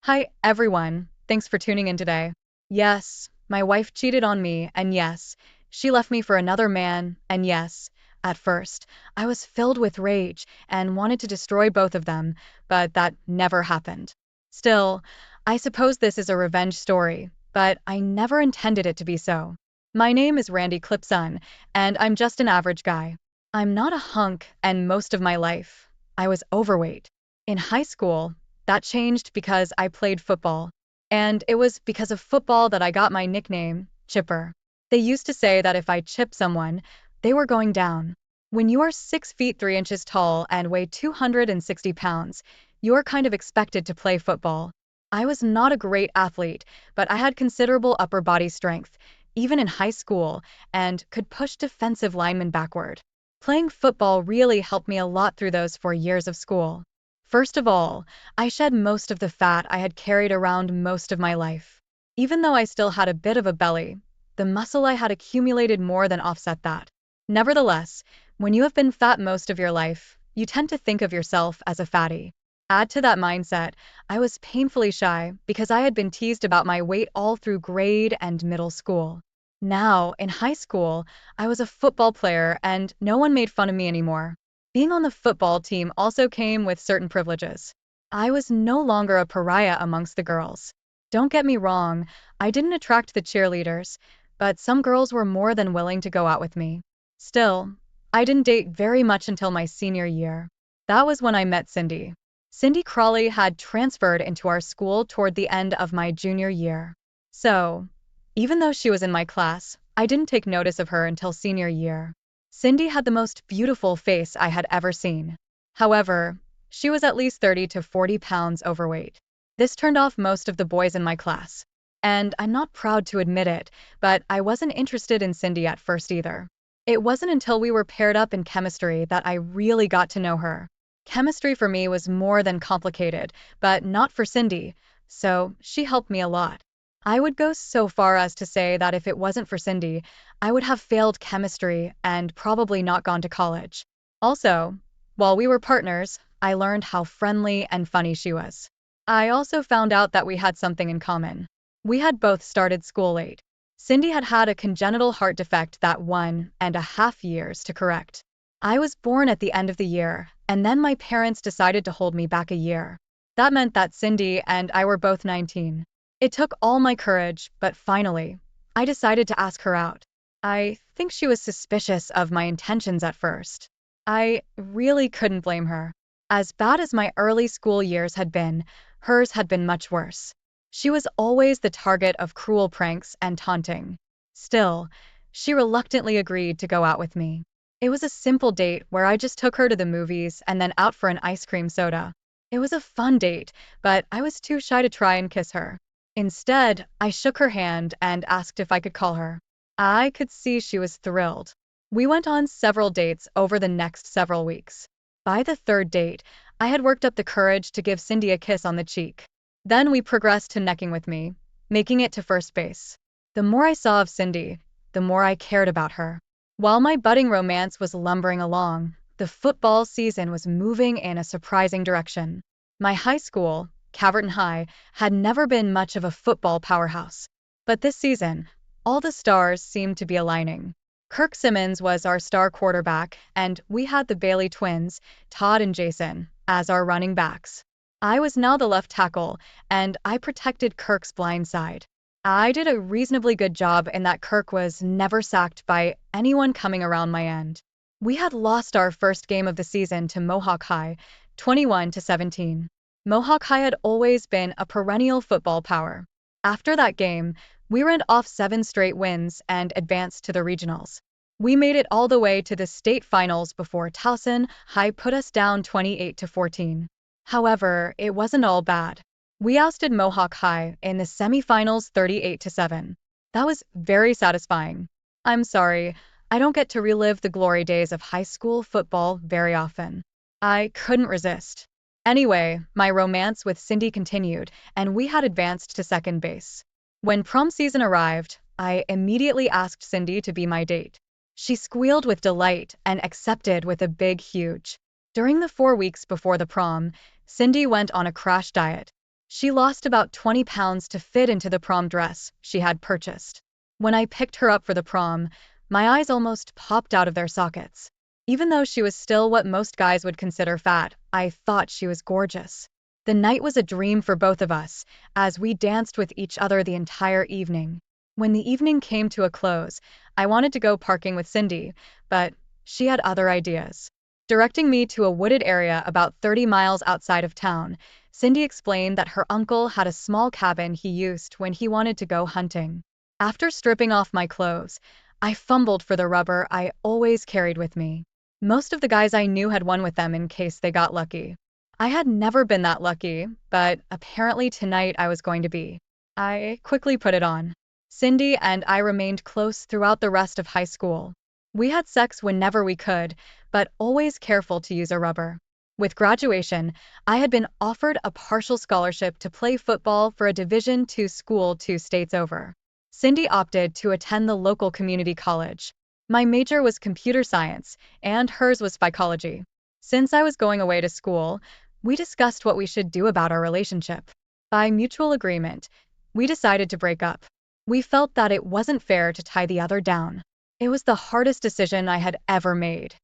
Hi, everyone. Thanks for tuning in today. Yes, my wife cheated on me, and yes, she left me for another man, and yes, at first, I was filled with rage and wanted to destroy both of them, but that never happened. Still, I suppose this is a revenge story, but I never intended it to be so. My name is Randy Clipson, and I'm just an average guy. I'm not a hunk, and most of my life, I was overweight. In high school, that changed because I played football. And it was because of football that I got my nickname, Chipper. They used to say that if I chipped someone, they were going down. When you are 6 feet 3 inches tall and weigh 260 pounds, you are kind of expected to play football. I was not a great athlete, but I had considerable upper body strength, even in high school, and could push defensive linemen backward. Playing football really helped me a lot through those 4 years of school. First of all, I shed most of the fat I had carried around most of my life. Even though I still had a bit of a belly, the muscle I had accumulated more than offset that. Nevertheless, when you have been fat most of your life, you tend to think of yourself as a fatty. Add to that mindset, I was painfully shy because I had been teased about my weight all through grade and middle school. Now, in high school, I was a football player and no one made fun of me anymore. Being on the football team also came with certain privileges. I was no longer a pariah amongst the girls. Don't get me wrong, I didn't attract the cheerleaders, but some girls were more than willing to go out with me. Still, I didn't date very much until my senior year. That was when I met Cindy. Cindy Crawley had transferred into our school toward the end of my junior year. So, even though she was in my class, I didn't take notice of her until senior year. Cindy had the most beautiful face I had ever seen. However, she was at least 30 to 40 pounds overweight. This turned off most of the boys in my class. And I'm not proud to admit it, but I wasn't interested in Cindy at first either. It wasn't until we were paired up in chemistry that I really got to know her. Chemistry for me was more than complicated, but not for Cindy, so she helped me a lot. I would go so far as to say that if it wasn't for Cindy, I would have failed chemistry and probably not gone to college. Also, while we were partners, I learned how friendly and funny she was. I also found out that we had something in common. We had both started school late. Cindy had had a congenital heart defect that 1.5 years to correct. I was born at the end of the year, and then my parents decided to hold me back a year. That meant that Cindy and I were both 19. It took all my courage, but finally, I decided to ask her out. I think she was suspicious of my intentions at first. I really couldn't blame her. As bad as my early school years had been, hers had been much worse. She was always the target of cruel pranks and taunting. Still, she reluctantly agreed to go out with me. It was a simple date where I just took her to the movies and then out for an ice cream soda. It was a fun date, but I was too shy to try and kiss her. Instead, I shook her hand and asked if I could call her. I could see she was thrilled. We went on several dates over the next several weeks. By the third date, I had worked up the courage to give Cindy a kiss on the cheek. Then we progressed to necking with me, making it to first base. The more I saw of Cindy, the more I cared about her. While my budding romance was lumbering along, the football season was moving in a surprising direction. My high school, Caverton High, had never been much of a football powerhouse. But this season, all the stars seemed to be aligning. Kirk Simmons was our star quarterback, and we had the Bailey twins, Todd and Jason, as our running backs. I was now the left tackle, and I protected Kirk's blind side. I did a reasonably good job in that Kirk was never sacked by anyone coming around my end. We had lost our first game of the season to Mohawk High, 21-17. Mohawk High had always been a perennial football power. After that game, we ran off 7 straight wins and advanced to the regionals. We made it all the way to the state finals before Towson High put us down 28-14. However, it wasn't all bad. We ousted Mohawk High in the semifinals 38-7. That was very satisfying. I'm sorry, I don't get to relive the glory days of high school football very often. I couldn't resist. Anyway, my romance with Cindy continued, and we had advanced to second base. When prom season arrived, I immediately asked Cindy to be my date. She squealed with delight and accepted with a big huge. During the 4 weeks before the prom, Cindy went on a crash diet. She lost about 20 pounds to fit into the prom dress she had purchased. When I picked her up for the prom, my eyes almost popped out of their sockets. Even though she was still what most guys would consider fat, I thought she was gorgeous. The night was a dream for both of us, as we danced with each other the entire evening. When the evening came to a close, I wanted to go parking with Cindy, but she had other ideas. Directing me to a wooded area about 30 miles outside of town, Cindy explained that her uncle had a small cabin he used when he wanted to go hunting. After stripping off my clothes, I fumbled for the rubber I always carried with me. Most of the guys I knew had one with them in case they got lucky. I had never been that lucky, but apparently tonight I was going to be. I quickly put it on. Cindy and I remained close throughout the rest of high school. We had sex whenever we could, but always careful to use a rubber. With graduation, I had been offered a partial scholarship to play football for a Division II school 2 states over. Cindy opted to attend the local community college. My major was computer science, and hers was psychology. Since I was going away to school, we discussed what we should do about our relationship. By mutual agreement, we decided to break up. We felt that it wasn't fair to tie the other down. It was the hardest decision I had ever made.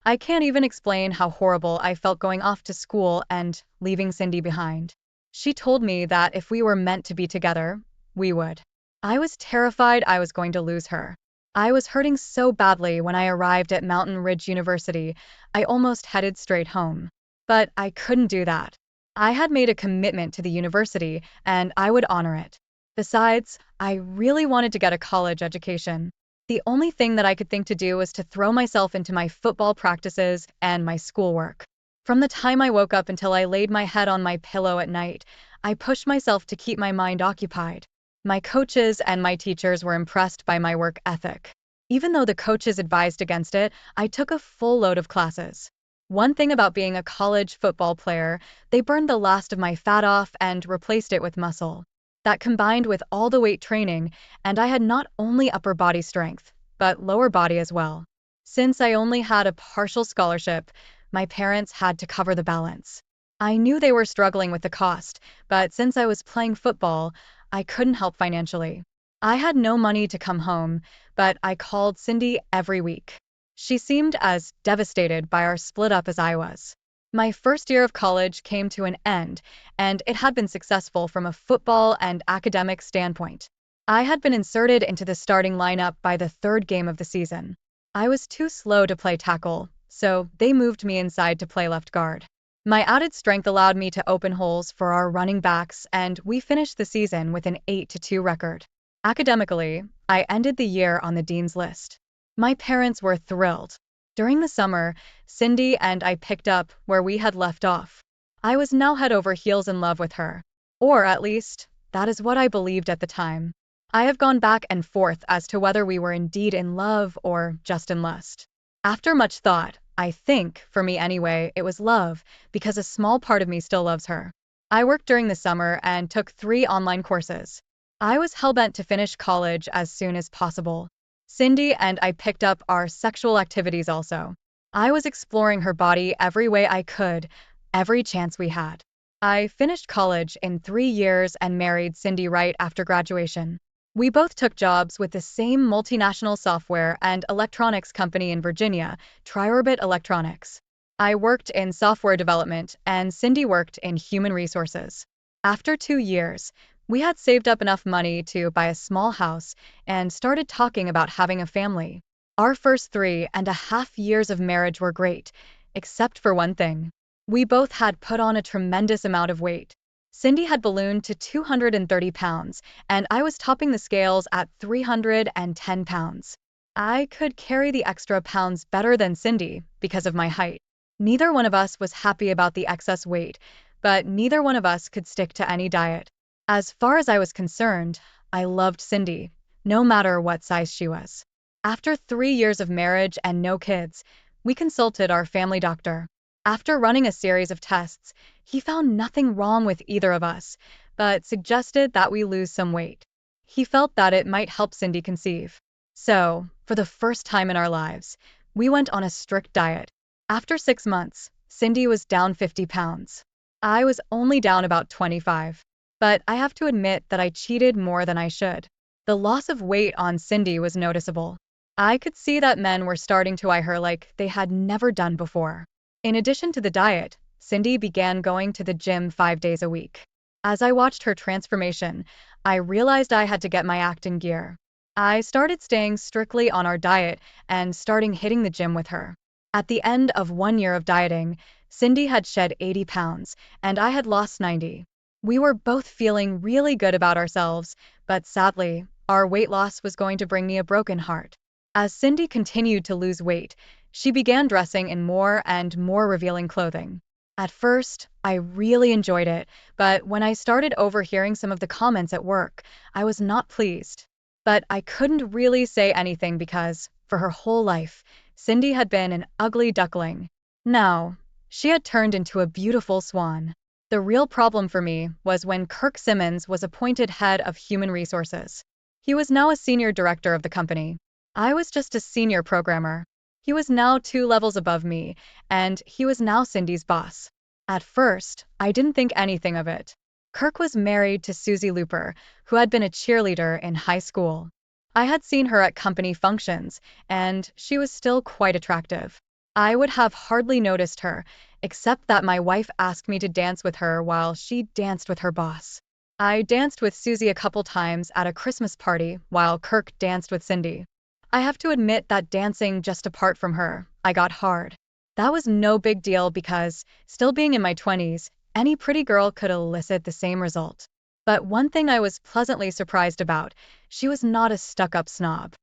I can't even explain how horrible I felt going off to school and leaving Cindy behind. She told me that if we were meant to be together, we would. I was terrified I was going to lose her. I was hurting so badly when I arrived at Mountain Ridge University, I almost headed straight home. But I couldn't do that. I had made a commitment to the university, and I would honor it. Besides, I really wanted to get a college education. The only thing that I could think to do was to throw myself into my football practices and my schoolwork. From the time I woke up until I laid my head on my pillow at night, I pushed myself to keep my mind occupied. My coaches and my teachers were impressed by my work ethic. Even though the coaches advised against it, I took a full load of classes. One thing about being a college football player, they burned the last of my fat off and replaced it with muscle. That combined with all the weight training, and I had not only upper body strength, but lower body as well. Since I only had a partial scholarship, my parents had to cover the balance. I knew they were struggling with the cost, but since I was playing football, I couldn't help financially. I had no money to come home, but I called Cindy every week. She seemed as devastated by our split up as I was. My first year of college came to an end, and it had been successful from a football and academic standpoint. I had been inserted into the starting lineup by the third game of the season. I was too slow to play tackle, so they moved me inside to play left guard. My added strength allowed me to open holes for our running backs, and we finished the season with an 8-2 record. Academically, I ended the year on the dean's list. My parents were thrilled. During the summer, Cindy and I picked up where we had left off. I was now head over heels in love with her. Or at least, that is what I believed at the time. I have gone back and forth as to whether we were indeed in love or just in lust. After much thought, I think, for me anyway, it was love, because a small part of me still loves her. I worked during the summer and took 3 online courses. I was hellbent to finish college as soon as possible. Cindy and I picked up our sexual activities also. I was exploring her body every way I could, every chance we had. I finished college in 3 years and married Cindy right after graduation. We both took jobs with the same multinational software and electronics company in Virginia, Triorbit Electronics. I worked in software development and Cindy worked in human resources. After 2 years, we had saved up enough money to buy a small house and started talking about having a family. Our first 3.5 years of marriage were great, except for one thing. We both had put on a tremendous amount of weight. Cindy had ballooned to 230 pounds, and I was topping the scales at 310 pounds. I could carry the extra pounds better than Cindy because of my height. Neither one of us was happy about the excess weight, but neither one of us could stick to any diet. As far as I was concerned, I loved Cindy, no matter what size she was. After 3 years of marriage and no kids, we consulted our family doctor. After running a series of tests, he found nothing wrong with either of us, but suggested that we lose some weight. He felt that it might help Cindy conceive. So, for the first time in our lives, we went on a strict diet. After 6 months, Cindy was down 50 pounds. I was only down about 25. but I have to admit that I cheated more than I should. The loss of weight on Cindy was noticeable. I could see that men were starting to eye her like they had never done before. In addition to the diet, Cindy began going to the gym 5 days a week. As I watched her transformation, I realized I had to get my act in gear. I started staying strictly on our diet and starting hitting the gym with her. At the end of 1 year of dieting, Cindy had shed 80 pounds, and I had lost 90. We were both feeling really good about ourselves, but sadly, our weight loss was going to bring me a broken heart. As Cindy continued to lose weight, she began dressing in more and more revealing clothing. At first, I really enjoyed it, but when I started overhearing some of the comments at work, I was not pleased. But I couldn't really say anything because, for her whole life, Cindy had been an ugly duckling. Now, she had turned into a beautiful swan. The real problem for me was when Kirk Simmons was appointed head of human resources. He was now a senior director of the company. I was just a senior programmer. He was now 2 levels above me, and he was now Cindy's boss. At first, I didn't think anything of it. Kirk was married to Susie Looper, who had been a cheerleader in high school. I had seen her at company functions, and she was still quite attractive. I would have hardly noticed her, except that my wife asked me to dance with her while she danced with her boss. I danced with Susie a couple times at a Christmas party while Kirk danced with Cindy. I have to admit that dancing just apart from her, I got hard. That was no big deal because, still being in my 20s, any pretty girl could elicit the same result. But one thing I was pleasantly surprised about, she was not a stuck-up snob.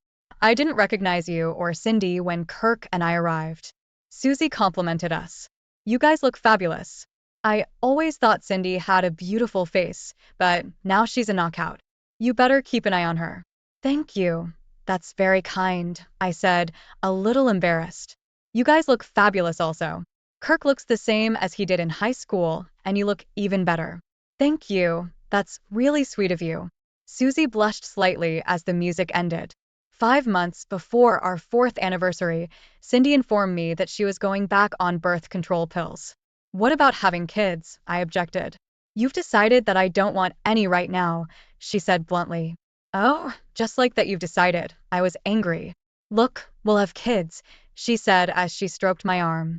I didn't recognize you or Cindy when Kirk and I arrived. Susie complimented us. You guys look fabulous. I always thought Cindy had a beautiful face, but now she's a knockout. You better keep an eye on her. Thank you. That's very kind, I said, a little embarrassed. You guys look fabulous also. Kirk looks the same as he did in high school, and you look even better. Thank you. That's really sweet of you. Susie blushed slightly as the music ended. 5 months before our 4th anniversary, Cindy informed me that she was going back on birth control pills. What about having kids? I objected. You've decided that I don't want any right now, she said bluntly. Oh, just like that you've decided. I was angry. Look, we'll have kids, she said as she stroked my arm.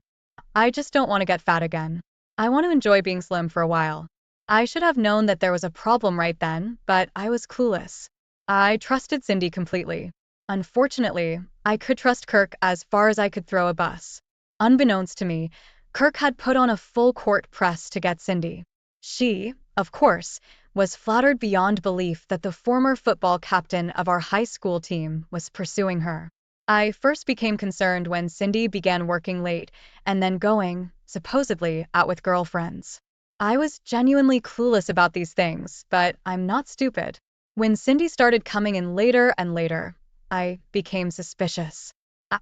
I just don't want to get fat again. I want to enjoy being slim for a while. I should have known that there was a problem right then, but I was clueless. I trusted Cindy completely. Unfortunately, I could trust Kirk as far as I could throw a bus. Unbeknownst to me, Kirk had put on a full court press to get Cindy. She, of course, was flattered beyond belief that the former football captain of our high school team was pursuing her. I first became concerned when Cindy began working late and then going, supposedly, out with girlfriends. I was genuinely clueless about these things, but I'm not stupid. When Cindy started coming in later and later, I became suspicious.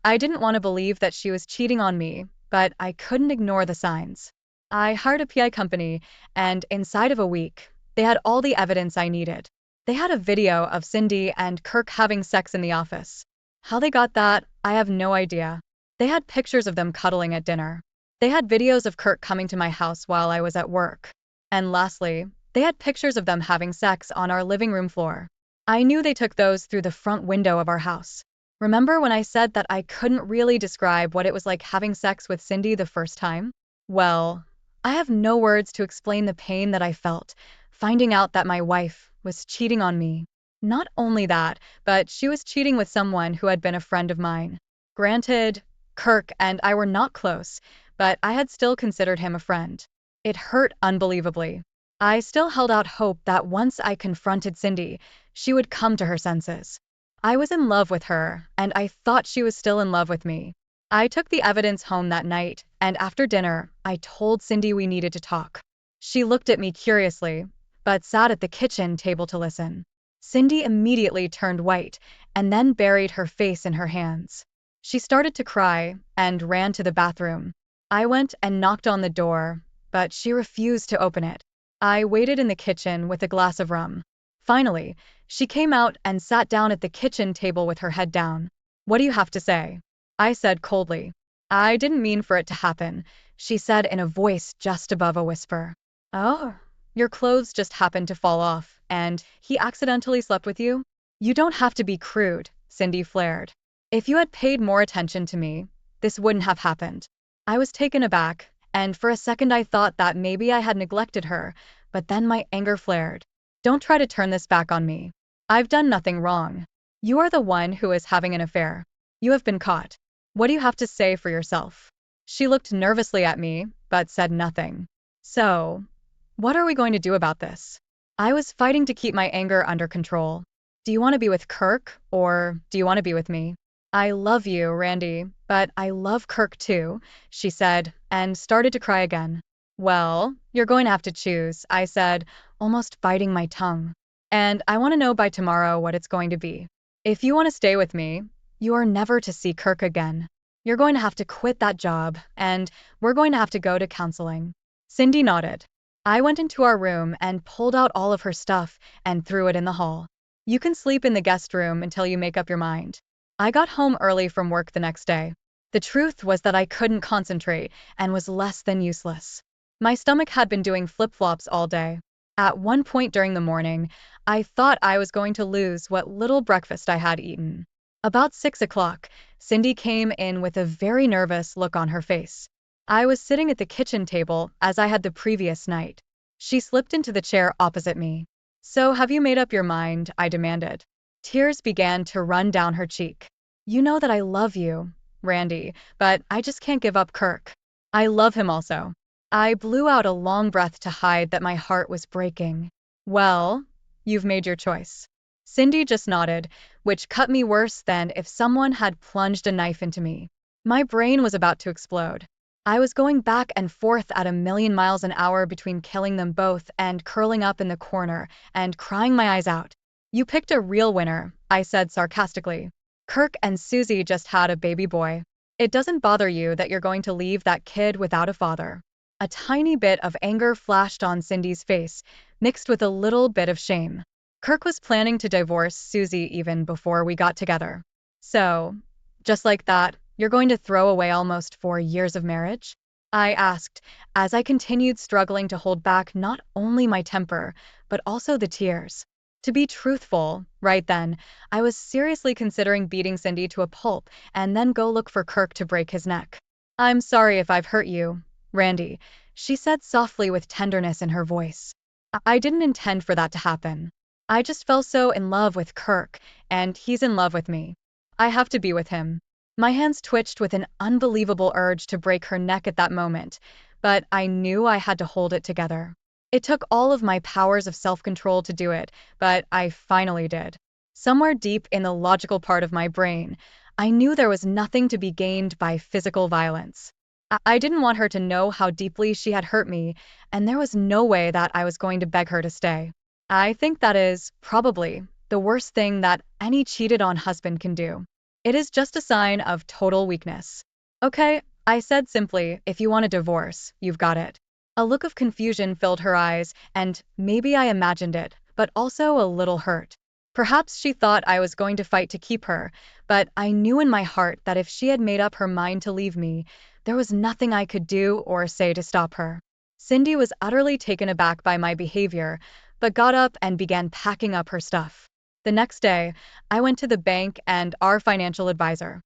I didn't want to believe that she was cheating on me, but I couldn't ignore the signs. I hired a PI company, and inside of a week, they had all the evidence I needed. They had a video of Cindy and Kirk having sex in the office. How they got that, I have no idea. They had pictures of them cuddling at dinner. They had videos of Kirk coming to my house while I was at work. And lastly, they had pictures of them having sex on our living room floor. I knew they took those through the front window of our house. Remember when I said that I couldn't really describe what it was like having sex with Cindy the first time? Well, I have no words to explain the pain that I felt, finding out that my wife was cheating on me. Not only that, but she was cheating with someone who had been a friend of mine. Granted, Kirk and I were not close, but I had still considered him a friend. It hurt unbelievably. I still held out hope that once I confronted Cindy, she would come to her senses. I was in love with her, and I thought she was still in love with me. I took the evidence home that night, and after dinner, I told Cindy we needed to talk. She looked at me curiously, but sat at the kitchen table to listen. Cindy immediately turned white, and then buried her face in her hands. She started to cry, and ran to the bathroom. I went and knocked on the door, but she refused to open it. I waited in the kitchen with a glass of rum. Finally, she came out and sat down at the kitchen table with her head down. What do you have to say? I said coldly. I didn't mean for it to happen, she said in a voice just above a whisper. Oh, Your clothes just happened to fall off, and he accidentally slept with you? You don't have to be crude, Cindy flared. If you had paid more attention to me, this wouldn't have happened. I was taken aback, and for a second I thought that maybe I had neglected her, but then my anger flared. Don't try to turn this back on me. I've done nothing wrong. You are the one who is having an affair. You have been caught. What do you have to say for yourself? She looked nervously at me, but said nothing. So, what are we going to do about this? I was fighting to keep my anger under control. Do you want to be with Kirk, or do you want to be with me? I love you, Randy, but I love Kirk too, she said, and started to cry again. Well, you're going to have to choose, I said, almost biting my tongue. And I want to know by tomorrow what it's going to be. If you want to stay with me, you are never to see Kirk again. You're going to have to quit that job, and we're going to have to go to counseling. Cindy nodded. I went into our room and pulled out all of her stuff and threw it in the hall. You can sleep in the guest room until you make up your mind. I got home early from work the next day. The truth was that I couldn't concentrate and was less than useless. My stomach had been doing flip-flops all day. At one point during the morning, I thought I was going to lose what little breakfast I had eaten. About 6 o'clock, Cindy came in with a very nervous look on her face. I was sitting at the kitchen table as I had the previous night. She slipped into the chair opposite me. So have you made up your mind? I demanded. Tears began to run down her cheek. You know that I love you, Randy, but I just can't give up Kirk. I love him also. I blew out a long breath to hide that my heart was breaking. Well, you've made your choice. Cindy just nodded, which cut me worse than if someone had plunged a knife into me. My brain was about to explode. I was going back and forth at 1,000,000 miles an hour between killing them both and curling up in the corner and crying my eyes out. You picked a real winner, I said sarcastically. Kirk and Susie just had a baby boy. It doesn't bother you that you're going to leave that kid without a father. A tiny bit of anger flashed on Cindy's face, mixed with a little bit of shame. Kirk was planning to divorce Susie even before we got together. So, just like that, you're going to throw away almost 4 years of marriage? I asked, as I continued struggling to hold back not only my temper, but also the tears. To be truthful, right then, I was seriously considering beating Cindy to a pulp and then go look for Kirk to break his neck. I'm sorry if I've hurt you, Randy, she said softly with tenderness in her voice. I didn't intend for that to happen. I just fell so in love with Kirk, and he's in love with me. I have to be with him. My hands twitched with an unbelievable urge to break her neck at that moment, but I knew I had to hold it together. It took all of my powers of self-control to do it, but I finally did. Somewhere deep in the logical part of my brain, I knew there was nothing to be gained by physical violence. I didn't want her to know how deeply she had hurt me, and there was no way that I was going to beg her to stay. I think that is, probably, the worst thing that any cheated-on husband can do. It is just a sign of total weakness. Okay, I said simply, if you want a divorce, you've got it. A look of confusion filled her eyes, and maybe I imagined it, but also a little hurt. Perhaps she thought I was going to fight to keep her, but I knew in my heart that if she had made up her mind to leave me, there was nothing I could do or say to stop her. Cindy was utterly taken aback by my behavior, but got up and began packing up her stuff. The next day, I went to the bank and our financial advisor.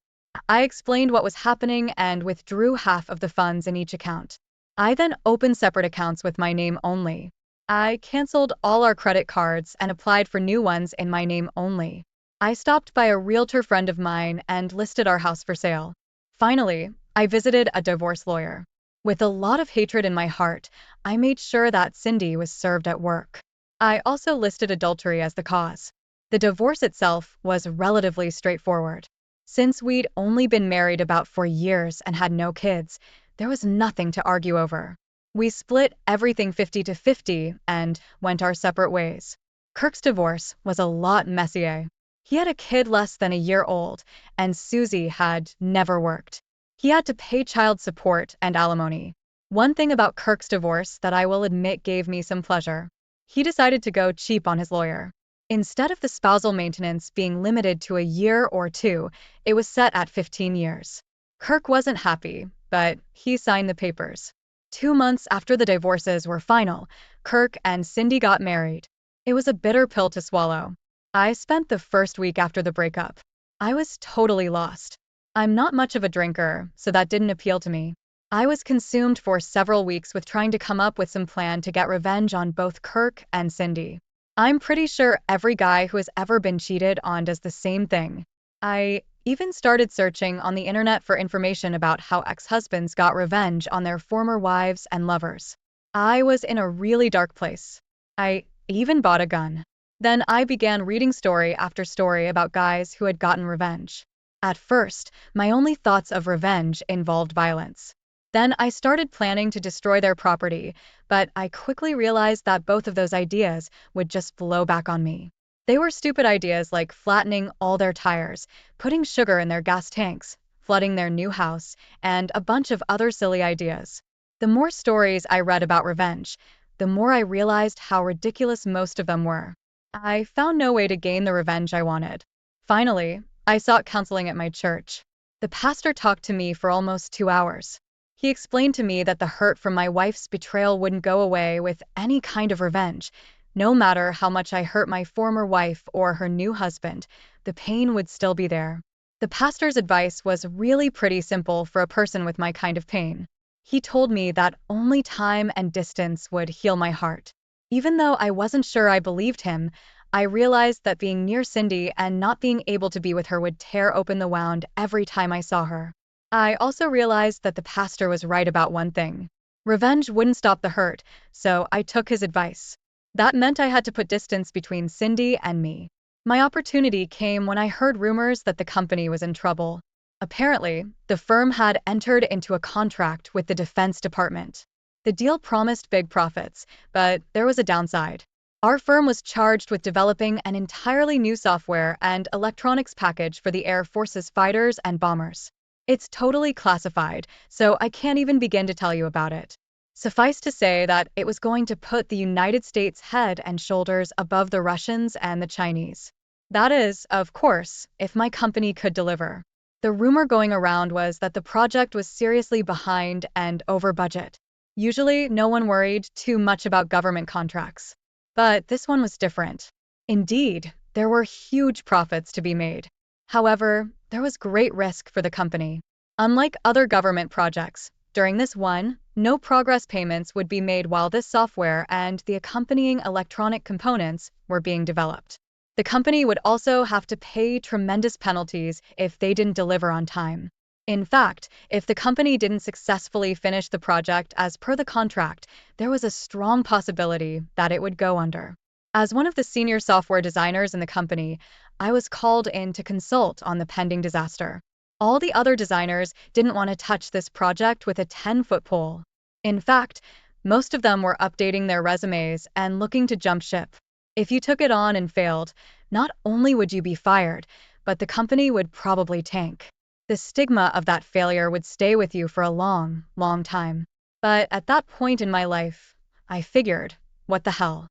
I explained what was happening and withdrew half of the funds in each account. I then opened separate accounts with my name only. I canceled all our credit cards and applied for new ones in my name only. I stopped by a realtor friend of mine and listed our house for sale. Finally, I visited a divorce lawyer. With a lot of hatred in my heart, I made sure that Cindy was served at work. I also listed adultery as the cause. The divorce itself was relatively straightforward. Since we'd only been married about 4 years and had no kids, there was nothing to argue over. We split everything 50-50 and went our separate ways. Kirk's divorce was a lot messier. He had a kid less than a year old, and Susie had never worked. He had to pay child support and alimony. One thing about Kirk's divorce that I will admit gave me some pleasure. He decided to go cheap on his lawyer. Instead of the spousal maintenance being limited to a year or 2, it was set at 15 years. Kirk wasn't happy, but he signed the papers. 2 months after the divorces were final, Kirk and Cindy got married. It was a bitter pill to swallow. I spent the first week after the breakup. I was totally lost. I'm not much of a drinker, so that didn't appeal to me. I was consumed for several weeks with trying to come up with some plan to get revenge on both Kirk and Cindy. I'm pretty sure every guy who has ever been cheated on does the same thing. I even started searching on the internet for information about how ex-husbands got revenge on their former wives and lovers. I was in a really dark place. I even bought a gun. Then I began reading story after story about guys who had gotten revenge. At first, my only thoughts of revenge involved violence. Then I started planning to destroy their property, but I quickly realized that both of those ideas would just blow back on me. They were stupid ideas like flattening all their tires, putting sugar in their gas tanks, flooding their new house, and a bunch of other silly ideas. The more stories I read about revenge, the more I realized how ridiculous most of them were. I found no way to gain the revenge I wanted. Finally, I sought counseling at my church. The pastor talked to me for almost 2 hours. He explained to me that the hurt from my wife's betrayal wouldn't go away with any kind of revenge. No matter how much I hurt my former wife or her new husband, the pain would still be there. The pastor's advice was really pretty simple for a person with my kind of pain. He told me that only time and distance would heal my heart. Even though I wasn't sure I believed him, I realized that being near Cindy and not being able to be with her would tear open the wound every time I saw her. I also realized that the pastor was right about one thing. Revenge wouldn't stop the hurt, so I took his advice. That meant I had to put distance between Cindy and me. My opportunity came when I heard rumors that the company was in trouble. Apparently, the firm had entered into a contract with the Defense Department. The deal promised big profits, but there was a downside. Our firm was charged with developing an entirely new software and electronics package for the Air Force's fighters and bombers. It's totally classified, so I can't even begin to tell you about it. Suffice to say that it was going to put the United States head and shoulders above the Russians and the Chinese. That is, of course, if my company could deliver. The rumor going around was that the project was seriously behind and over budget. Usually, no one worried too much about government contracts. But this one was different. Indeed, there were huge profits to be made. However, there was great risk for the company. Unlike other government projects, during this one, no progress payments would be made while this software and the accompanying electronic components were being developed. The company would also have to pay tremendous penalties if they didn't deliver on time. In fact, if the company didn't successfully finish the project as per the contract, there was a strong possibility that it would go under. As one of the senior software designers in the company, I was called in to consult on the pending disaster. All the other designers didn't want to touch this project with a 10-foot pole. In fact, most of them were updating their resumes and looking to jump ship. If you took it on and failed, not only would you be fired, but the company would probably tank. The stigma of that failure would stay with you for a long, long time. But at that point in my life, I figured, what the hell?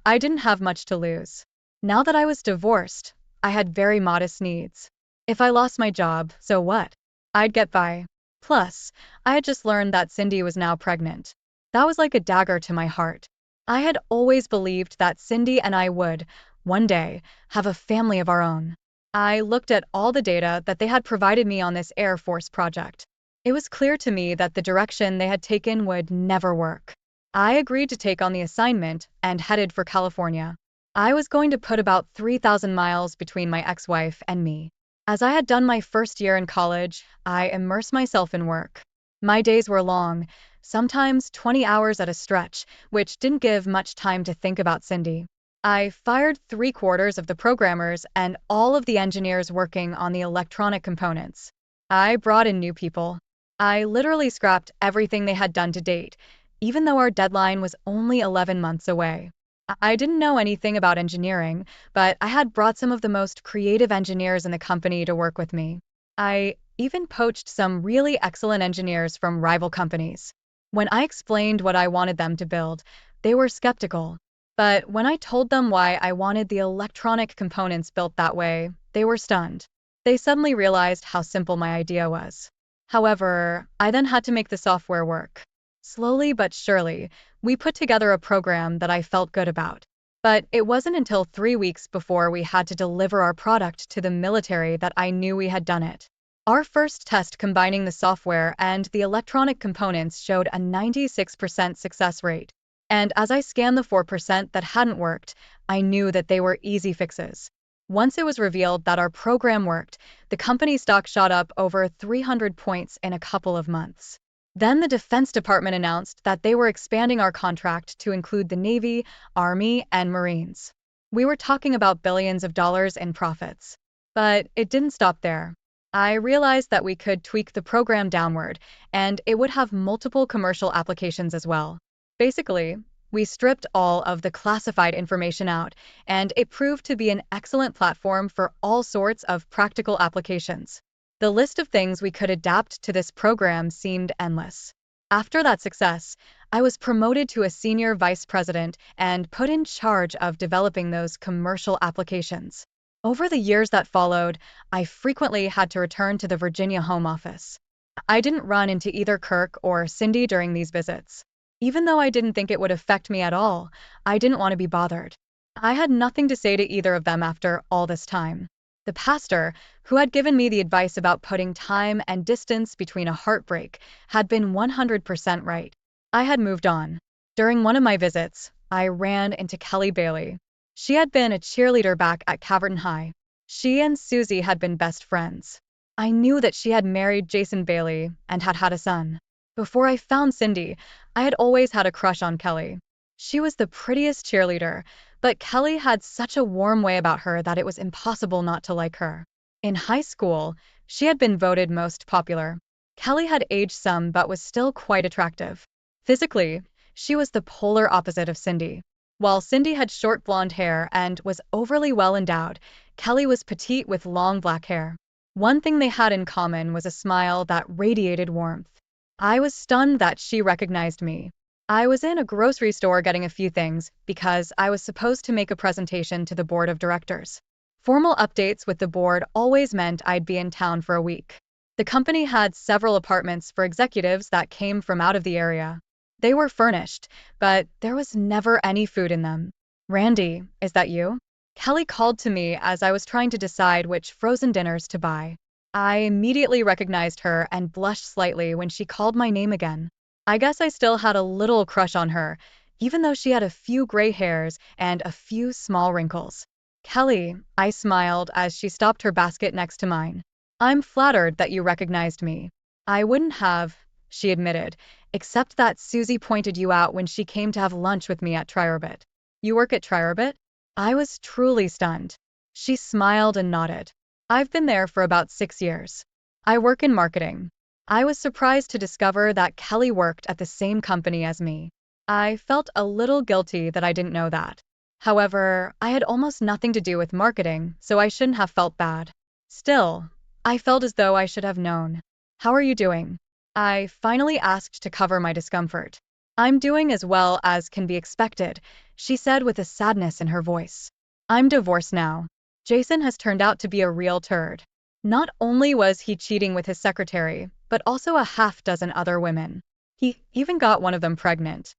I didn't have much to lose. Now that I was divorced, I had very modest needs. If I lost my job, so what? I'd get by. Plus, I had just learned that Cindy was now pregnant. That was like a dagger to my heart. I had always believed that Cindy and I would, one day, have a family of our own. I looked at all the data that they had provided me on this Air Force project. It was clear to me that the direction they had taken would never work. I agreed to take on the assignment and headed for California. I was going to put about 3,000 miles between my ex-wife and me. As I had done my first year in college, I immersed myself in work. My days were long, sometimes 20 hours at a stretch, which didn't give much time to think about Cindy. I fired 3/4 of the programmers and all of the engineers working on the electronic components. I brought in new people. I literally scrapped everything they had done to date, even though our deadline was only 11 months away. I didn't know anything about engineering, but I had brought some of the most creative engineers in the company to work with me. I even poached some really excellent engineers from rival companies. When I explained what I wanted them to build, they were skeptical. But when I told them why I wanted the electronic components built that way, they were stunned. They suddenly realized how simple my idea was. However, I then had to make the software work. Slowly but surely, we put together a program that I felt good about. But it wasn't until 3 weeks before we had to deliver our product to the military that I knew we had done it. Our first test combining the software and the electronic components showed a 96% success rate. And as I scanned the 4% that hadn't worked, I knew that they were easy fixes. Once it was revealed that our program worked, the company stock shot up over 300 points in a couple of months. Then the Defense Department announced that they were expanding our contract to include the Navy, Army, and Marines. We were talking about billions of dollars in profits. But it didn't stop there. I realized that we could tweak the program downward, and it would have multiple commercial applications as well. Basically, we stripped all of the classified information out, and it proved to be an excellent platform for all sorts of practical applications. The list of things we could adapt to this program seemed endless. After that success, I was promoted to a senior vice president and put in charge of developing those commercial applications. Over the years that followed, I frequently had to return to the Virginia home office. I didn't run into either Kirk or Cindy during these visits. Even though I didn't think it would affect me at all, I didn't want to be bothered. I had nothing to say to either of them after all this time. The pastor, who had given me the advice about putting time and distance between a heartbreak, had been 100% right. I had moved on. During one of my visits, I ran into Kelly Bailey. She had been a cheerleader back at Caverton High. She and Susie had been best friends. I knew that she had married Jason Bailey and had had a son. Before I found Cindy, I had always had a crush on Kelly. She was the prettiest cheerleader, but Kelly had such a warm way about her that it was impossible not to like her. In high school, she had been voted most popular. Kelly had aged some but was still quite attractive. Physically, she was the polar opposite of Cindy. While Cindy had short blonde hair and was overly well endowed, Kelly was petite with long black hair. One thing they had in common was a smile that radiated warmth. I was stunned that she recognized me. I was in a grocery store getting a few things because I was supposed to make a presentation to the board of directors. Formal updates with the board always meant I'd be in town for a week. The company had several apartments for executives that came from out of the area. They were furnished, but there was never any food in them. "Randy, is that you?" Kelly called to me as I was trying to decide which frozen dinners to buy. I immediately recognized her and blushed slightly when she called my name again. I guess I still had a little crush on her, even though she had a few gray hairs and a few small wrinkles. "Kelly," I smiled as she stopped her basket next to mine. "I'm flattered that you recognized me." "I wouldn't have," she admitted, "except that Susie pointed you out when she came to have lunch with me at Triorbit." "You work at Triorbit?" I was truly stunned. She smiled and nodded. "I've been there for about 6 years. I work in marketing." I was surprised to discover that Kelly worked at the same company as me. I felt a little guilty that I didn't know that. However, I had almost nothing to do with marketing, so I shouldn't have felt bad. Still, I felt as though I should have known. "How are you doing?" I finally asked to cover my discomfort. "I'm doing as well as can be expected," she said with a sadness in her voice. "I'm divorced now. Jason has turned out to be a real turd. Not only was he cheating with his secretary, but also a half-dozen other women. He even got one of them pregnant.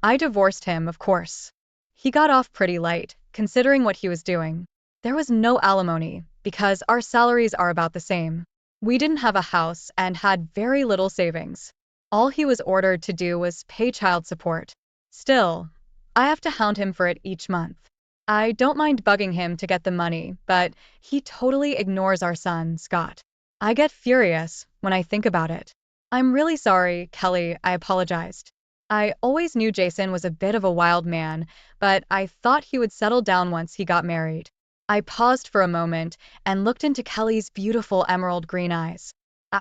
I divorced him, of course. He got off pretty light, considering what he was doing. There was no alimony, because our salaries are about the same. We didn't have a house and had very little savings. All he was ordered to do was pay child support. Still, I have to hound him for it each month. I don't mind bugging him to get the money, but he totally ignores our son, Scott. I get furious when I think about it. "I'm really sorry, Kelly," I apologized. "I always knew Jason was a bit of a wild man, but I thought he would settle down once he got married." I paused for a moment and looked into Kelly's beautiful emerald green eyes.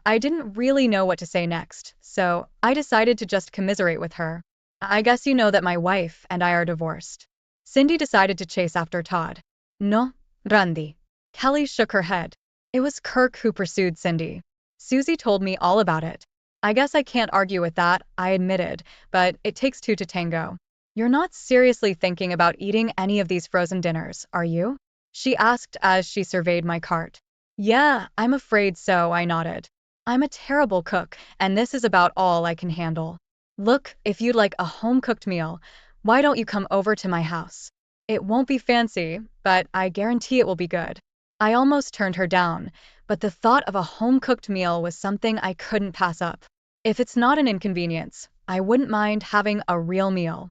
I didn't really know what to say next, so I decided to just commiserate with her. "I guess you know that my wife and I are divorced." Cindy decided to chase after Todd. "No, Randy." Kelly shook her head. "It was Kirk who pursued Cindy. Susie told me all about it." "I guess I can't argue with that," I admitted, "but it takes two to tango." "You're not seriously thinking about eating any of these frozen dinners, are you?" she asked as she surveyed my cart. "Yeah, I'm afraid so," I nodded. "I'm a terrible cook, and this is about all I can handle." Look, if you'd like a home-cooked meal, why don't you come over to my house? It won't be fancy, but I guarantee it will be good. I almost turned her down, but the thought of a home-cooked meal was something I couldn't pass up. If it's not an inconvenience, I wouldn't mind having a real meal.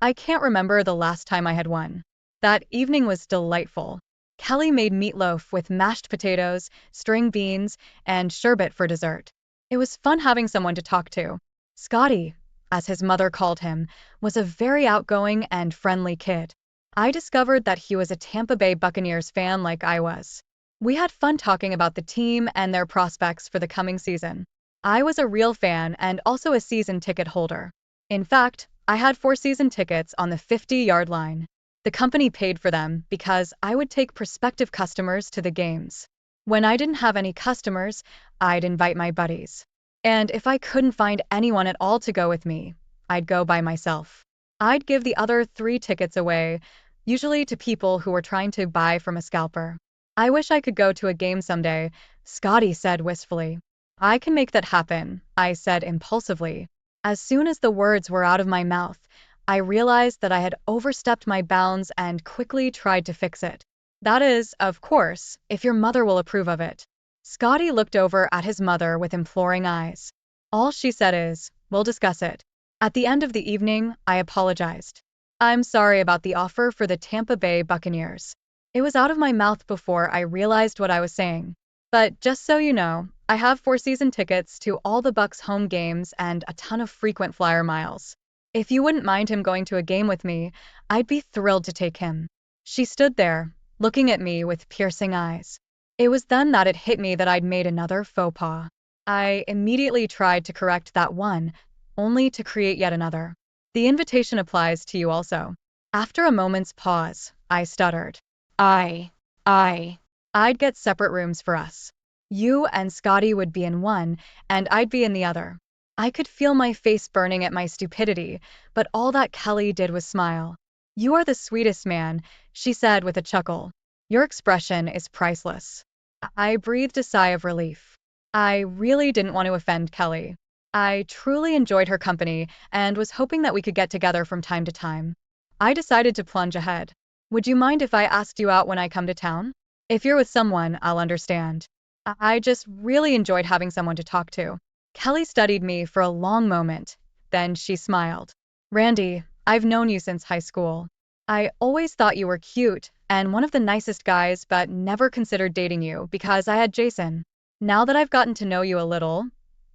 I can't remember the last time I had one. That evening was delightful. Kelly made meatloaf with mashed potatoes, string beans, and sherbet for dessert. It was fun having someone to talk to. Scotty, as his mother called him, was a very outgoing and friendly kid. I discovered that he was a Tampa Bay Buccaneers fan like I was. We had fun talking about the team and their prospects for the coming season. I was a real fan and also a season ticket holder. In fact, I had 4 season tickets on the 50-yard line. The company paid for them because I would take prospective customers to the games. When I didn't have any customers, I'd invite my buddies. And if I couldn't find anyone at all to go with me, I'd go by myself. I'd give the other 3 tickets away, usually to people who were trying to buy from a scalper. I wish I could go to a game someday, Scotty said wistfully. I can make that happen, I said impulsively. As soon as the words were out of my mouth, I realized that I had overstepped my bounds and quickly tried to fix it. That is, of course, if your mother will approve of it. Scotty looked over at his mother with imploring eyes. All she said is, we'll discuss it. At the end of the evening, I apologized. I'm sorry about the offer for the Tampa Bay Buccaneers. It was out of my mouth before I realized what I was saying. But just so you know, I have 4 season tickets to all the Bucks home games and a ton of frequent flyer miles. If you wouldn't mind him going to a game with me, I'd be thrilled to take him. She stood there, looking at me with piercing eyes. It was then that it hit me that I'd made another faux pas. I immediately tried to correct that one, only to create yet another. The invitation applies to you also. After a moment's pause, I stuttered. I, I, I'd get separate rooms for us. You and Scotty would be in one, and I'd be in the other. I could feel my face burning at my stupidity, but all that Kelly did was smile. You are the sweetest man, she said with a chuckle. Your expression is priceless. I breathed a sigh of relief. I really didn't want to offend Kelly. I truly enjoyed her company and was hoping that we could get together from time to time. I decided to plunge ahead. Would you mind if I asked you out when I come to town? If you're with someone, I'll understand. I just really enjoyed having someone to talk to. Kelly studied me for a long moment. Then she smiled. Randy, I've known you since high school. I always thought you were cute and one of the nicest guys, but never considered dating you because I had Jason. Now that I've gotten to know you a little,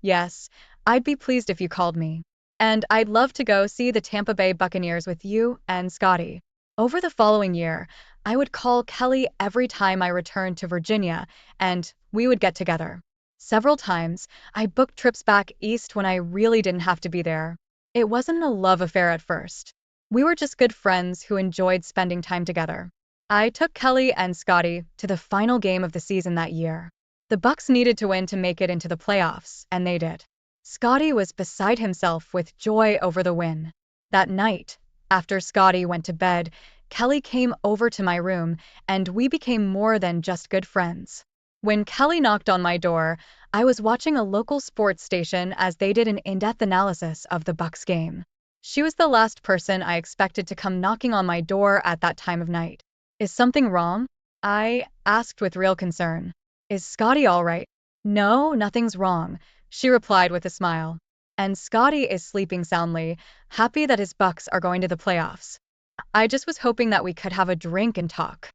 yes, I'd be pleased if you called me. And I'd love to go see the Tampa Bay Buccaneers with you and Scotty. Over the following year, I would call Kelly every time I returned to Virginia, and we would get together. Several times, I booked trips back east when I really didn't have to be there. It wasn't a love affair at first. We were just good friends who enjoyed spending time together. I took Kelly and Scotty to the final game of the season that year. The Bucks needed to win to make it into the playoffs, and they did. Scotty was beside himself with joy over the win. That night, after Scotty went to bed, Kelly came over to my room, and we became more than just good friends. When Kelly knocked on my door, I was watching a local sports station as they did an in-depth analysis of the Bucks game. She was the last person I expected to come knocking on my door at that time of night. Is something wrong? I asked with real concern. Is Scotty all right? No, nothing's wrong, she replied with a smile. And Scotty is sleeping soundly, happy that his Bucks are going to the playoffs. I just was hoping that we could have a drink and talk.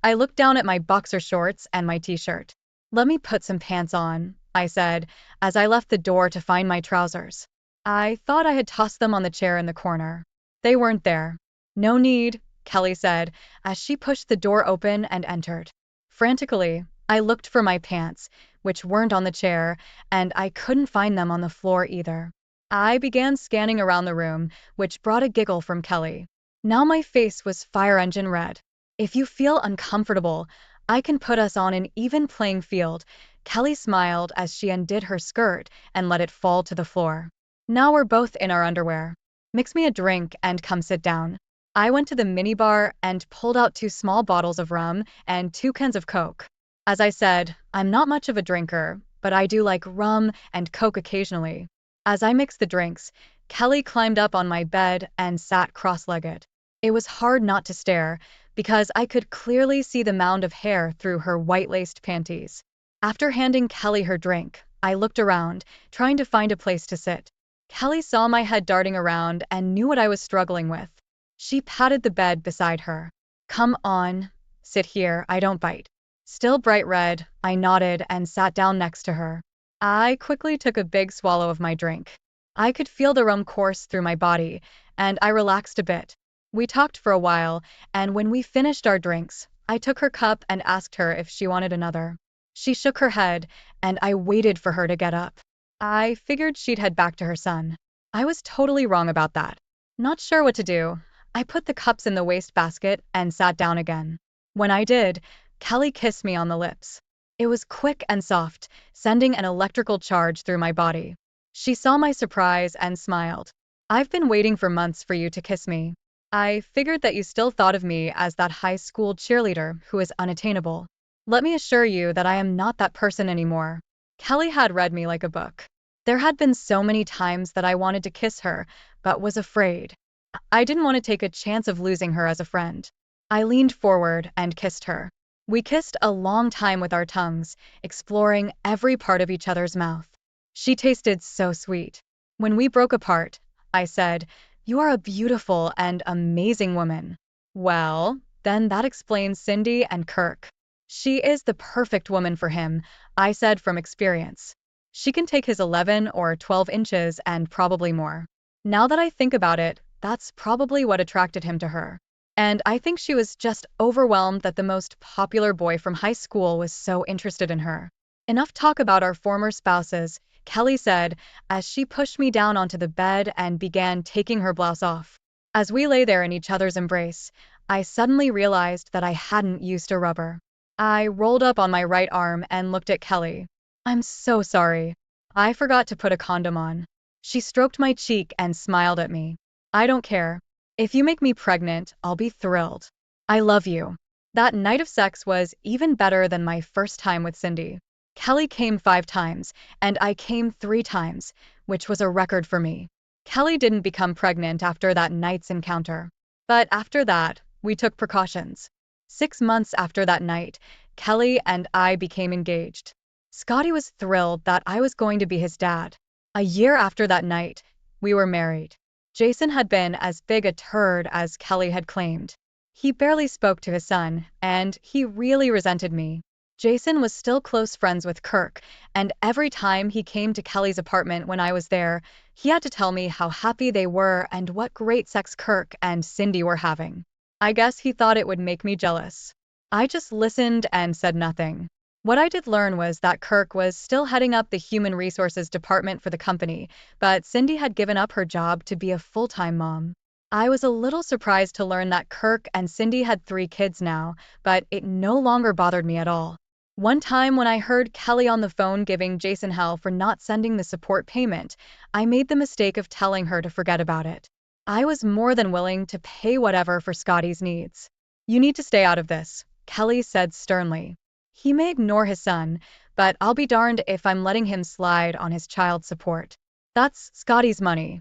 I looked down at my boxer shorts and my t-shirt. Let me put some pants on, I said, as I left the door to find my trousers. I thought I had tossed them on the chair in the corner. They weren't there. No need, Kelly said, as she pushed the door open and entered. Frantically, I looked for my pants, which weren't on the chair, and I couldn't find them on the floor either. I began scanning around the room, which brought a giggle from Kelly. Now my face was fire engine red. If you feel uncomfortable, I can put us on an even playing field, Kelly smiled as she undid her skirt and let it fall to the floor. Now we're both in our underwear. Mix me a drink and come sit down. I went to the minibar and pulled out 2 small bottles of rum and 2 cans of Coke. As I said, I'm not much of a drinker, but I do like rum and Coke occasionally. As I mixed the drinks, Kelly climbed up on my bed and sat cross-legged. It was hard not to stare, because I could clearly see the mound of hair through her white-laced panties. After handing Kelly her drink, I looked around, trying to find a place to sit. Kelly saw my head darting around and knew what I was struggling with. She patted the bed beside her. "Come on, sit here, I don't bite." Still bright red, I nodded and sat down next to her. I quickly took a big swallow of my drink. I could feel the rum course through my body, and I relaxed a bit. We talked for a while, and when we finished our drinks, I took her cup and asked her if she wanted another. She shook her head, and I waited for her to get up. I figured she'd head back to her son. I was totally wrong about that. Not sure what to do, I put the cups in the wastebasket and sat down again. When I did, Kelly kissed me on the lips. It was quick and soft, sending an electrical charge through my body. She saw my surprise and smiled. "I've been waiting for months for you to kiss me. I figured that you still thought of me as that high school cheerleader who is unattainable. Let me assure you that I am not that person anymore." Kelly had read me like a book. There had been so many times that I wanted to kiss her, but was afraid. I didn't want to take a chance of losing her as a friend. I leaned forward and kissed her. We kissed a long time with our tongues, exploring every part of each other's mouth. She tasted so sweet. When we broke apart, I said, "You are a beautiful and amazing woman." "Well, then that explains Cindy and Kirk. She is the perfect woman for him," I said from experience. "She can take his 11 or 12 inches and probably more." Now that I think about it, that's probably what attracted him to her. And I think she was just overwhelmed that the most popular boy from high school was so interested in her. "Enough talk about our former spouses," Kelly said, as she pushed me down onto the bed and began taking her blouse off. As we lay there in each other's embrace, I suddenly realized that I hadn't used a rubber. I rolled up on my right arm and looked at Kelly. "I'm so sorry. I forgot to put a condom on." She stroked my cheek and smiled at me. "I don't care. If you make me pregnant, I'll be thrilled. I love you." That night of sex was even better than my first time with Cindy. Kelly came 5 times, and I came 3 times, which was a record for me. Kelly didn't become pregnant after that night's encounter. But after that, we took precautions. 6 months after that night, Kelly and I became engaged. Scotty was thrilled that I was going to be his dad. A year after that night, we were married. Jason had been as big a turd as Kelly had claimed. He barely spoke to his son, and he really resented me. Jason was still close friends with Kirk, and every time he came to Kelly's apartment when I was there, he had to tell me how happy they were and what great sex Kirk and Cindy were having. I guess he thought it would make me jealous. I just listened and said nothing. What I did learn was that Kirk was still heading up the human resources department for the company, but Cindy had given up her job to be a full-time mom. I was a little surprised to learn that Kirk and Cindy had 3 kids now, but it no longer bothered me at all. One time when I heard Kelly on the phone giving Jason hell for not sending the support payment, I made the mistake of telling her to forget about it. I was more than willing to pay whatever for Scotty's needs. "You need to stay out of this," Kelly said sternly. "He may ignore his son, but I'll be darned if I'm letting him slide on his child support. That's Scotty's money."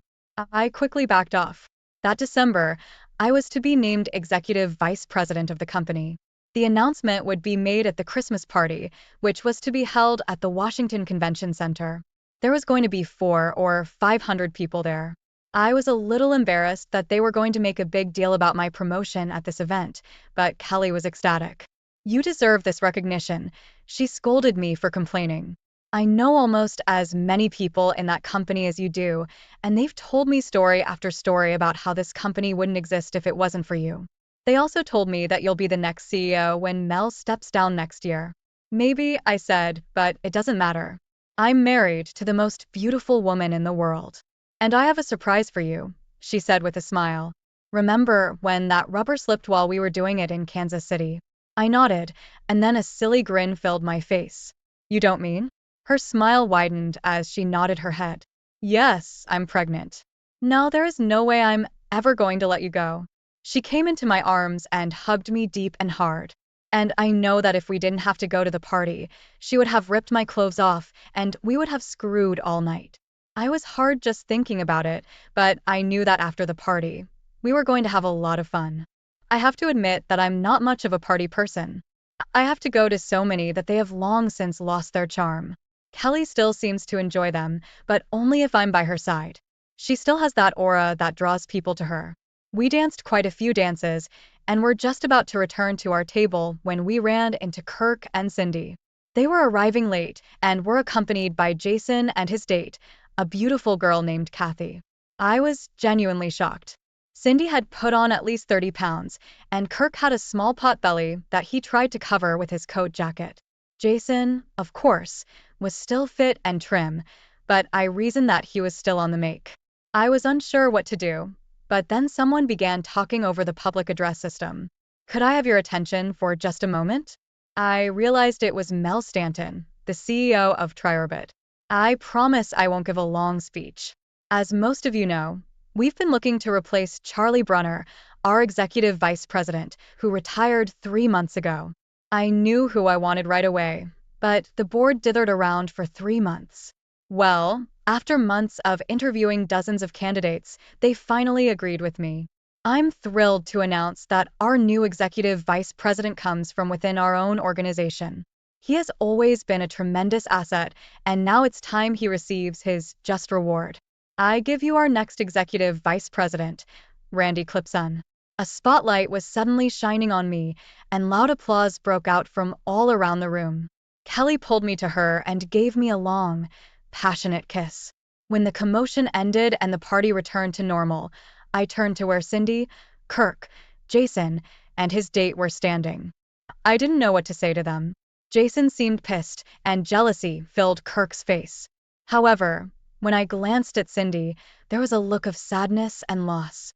I quickly backed off. That December, I was to be named executive vice president of the company. The announcement would be made at the Christmas party, which was to be held at the Washington Convention Center. There was going to be 400 or 500 people there. I was a little embarrassed that they were going to make a big deal about my promotion at this event, but Kelly was ecstatic. "You deserve this recognition," she scolded me for complaining. "I know almost as many people in that company as you do, and they've told me story after story about how this company wouldn't exist if it wasn't for you. They also told me that you'll be the next CEO when Mel steps down next year." "Maybe," I said, "but it doesn't matter. I'm married to the most beautiful woman in the world. And I have a surprise for you," she said with a smile. "Remember when that rubber slipped while we were doing it in Kansas City?" I nodded, and then a silly grin filled my face. "You don't mean?" Her smile widened as she nodded her head. "Yes, I'm pregnant. No, there is no way I'm ever going to let you go." She came into my arms and hugged me deep and hard. And I know that if we didn't have to go to the party, she would have ripped my clothes off, and we would have screwed all night. I was hard just thinking about it, but I knew that after the party, we were going to have a lot of fun. I have to admit that I'm not much of a party person. I have to go to so many that they have long since lost their charm. Kelly still seems to enjoy them, but only if I'm by her side. She still has that aura that draws people to her. We danced quite a few dances, and were just about to return to our table when we ran into Kirk and Cindy. They were arriving late and were accompanied by Jason and his date, a beautiful girl named Kathy. I was genuinely shocked. Cindy had put on at least 30 pounds, and Kirk had a small pot belly that he tried to cover with his coat jacket. Jason, of course, was still fit and trim, but I reasoned that he was still on the make. I was unsure what to do, but then someone began talking over the public address system. Could I have your attention for just a moment? I realized it was Mel Stanton, the CEO of Triorbit. I promise I won't give a long speech. As most of you know, we've been looking to replace Charlie Brunner, our executive vice president, who retired 3 months ago. I knew who I wanted right away, but the board dithered around for 3 months. Well, after months of interviewing dozens of candidates, they finally agreed with me. I'm thrilled to announce that our new executive vice president comes from within our own organization. He has always been a tremendous asset, and now it's time he receives his just reward. I give you our next executive vice president, Randy Clipson. A spotlight was suddenly shining on me, and loud applause broke out from all around the room. Kelly pulled me to her and gave me a long, passionate kiss. When the commotion ended and the party returned to normal, I turned to where Cindy, Kirk, Jason, and his date were standing. I didn't know what to say to them. Jason seemed pissed, and jealousy filled Kirk's face. However, when I glanced at Cindy, there was a look of sadness and loss.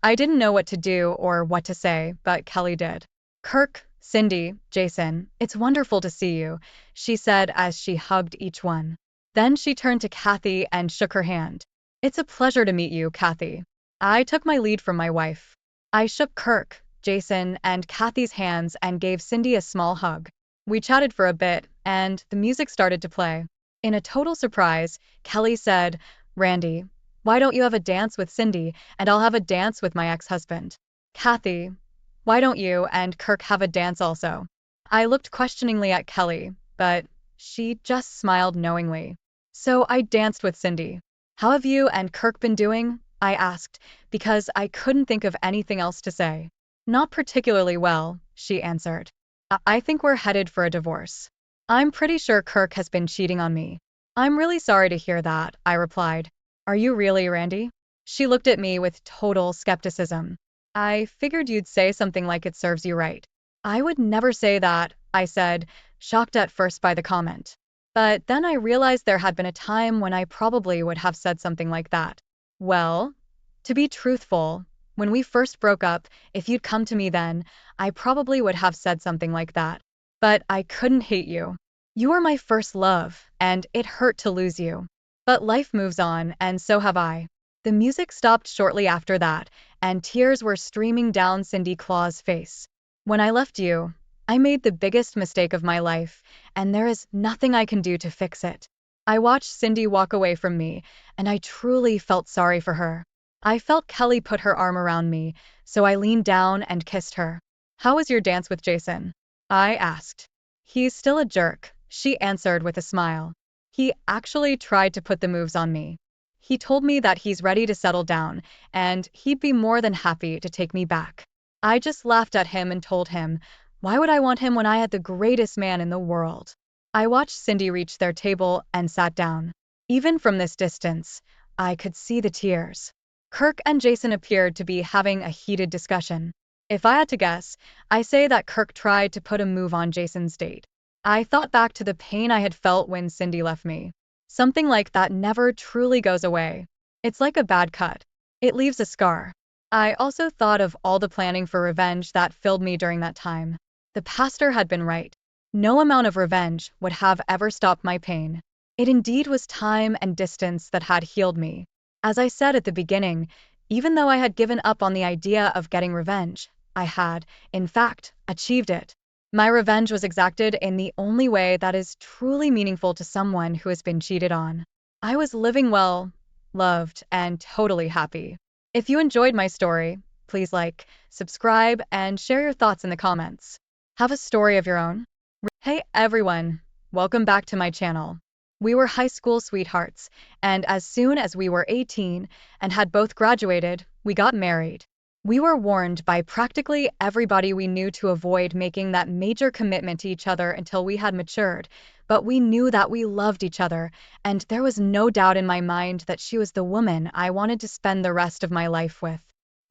I didn't know what to do or what to say, but Kelly did. Kirk, Cindy, Jason, it's wonderful to see you, she said as she hugged each one. Then she turned to Kathy and shook her hand. It's a pleasure to meet you, Kathy. I took my lead from my wife. I shook Kirk, Jason, and Kathy's hands and gave Cindy a small hug. We chatted for a bit, and the music started to play. In a total surprise, Kelly said, Randy, why don't you have a dance with Cindy, and I'll have a dance with my ex-husband? Kathy, why don't you and Kirk have a dance also? I looked questioningly at Kelly, but she just smiled knowingly. So I danced with Cindy. How have you and Kirk been doing? I asked, because I couldn't think of anything else to say. Not particularly well, she answered. I think we're headed for a divorce. I'm pretty sure Kirk has been cheating on me. I'm really sorry to hear that, I replied. Are you really, Randy? She looked at me with total skepticism. I figured you'd say something like it serves you right. I would never say that, I said, shocked at first by the comment. But then I realized there had been a time when I probably would have said something like that. Well, to be truthful, when we first broke up, if you'd come to me then, I probably would have said something like that. But I couldn't hate you. You were my first love, and it hurt to lose you. But life moves on, and so have I. The music stopped shortly after that, and tears were streaming down Cindy Claw's face. When I left you, I made the biggest mistake of my life, and there is nothing I can do to fix it. I watched Cindy walk away from me, and I truly felt sorry for her. I felt Kelly put her arm around me, so I leaned down and kissed her. How was your dance with Jason? I asked. He's still a jerk, she answered with a smile. He actually tried to put the moves on me. He told me that he's ready to settle down, and he'd be more than happy to take me back. I just laughed at him and told him, why would I want him when I had the greatest man in the world? I watched Cindy reach their table and sat down. Even from this distance, I could see the tears. Kirk and Jason appeared to be having a heated discussion. If I had to guess, I say that Kirk tried to put a move on Jason's date. I thought back to the pain I had felt when Cindy left me. Something like that never truly goes away. It's like a bad cut. It leaves a scar. I also thought of all the planning for revenge that filled me during that time. The pastor had been right. No amount of revenge would have ever stopped my pain. It indeed was time and distance that had healed me. As I said at the beginning, even though I had given up on the idea of getting revenge, I had, in fact, achieved it. My revenge was exacted in the only way that is truly meaningful to someone who has been cheated on. I was living well, loved, and totally happy. If you enjoyed my story, please like, subscribe, and share your thoughts in the comments. Have a story of your own? Hey everyone, welcome back to my channel. We were high school sweethearts, and as soon as we were 18 and had both graduated, we got married. We were warned by practically everybody we knew to avoid making that major commitment to each other until we had matured, but we knew that we loved each other, and there was no doubt in my mind that she was the woman I wanted to spend the rest of my life with.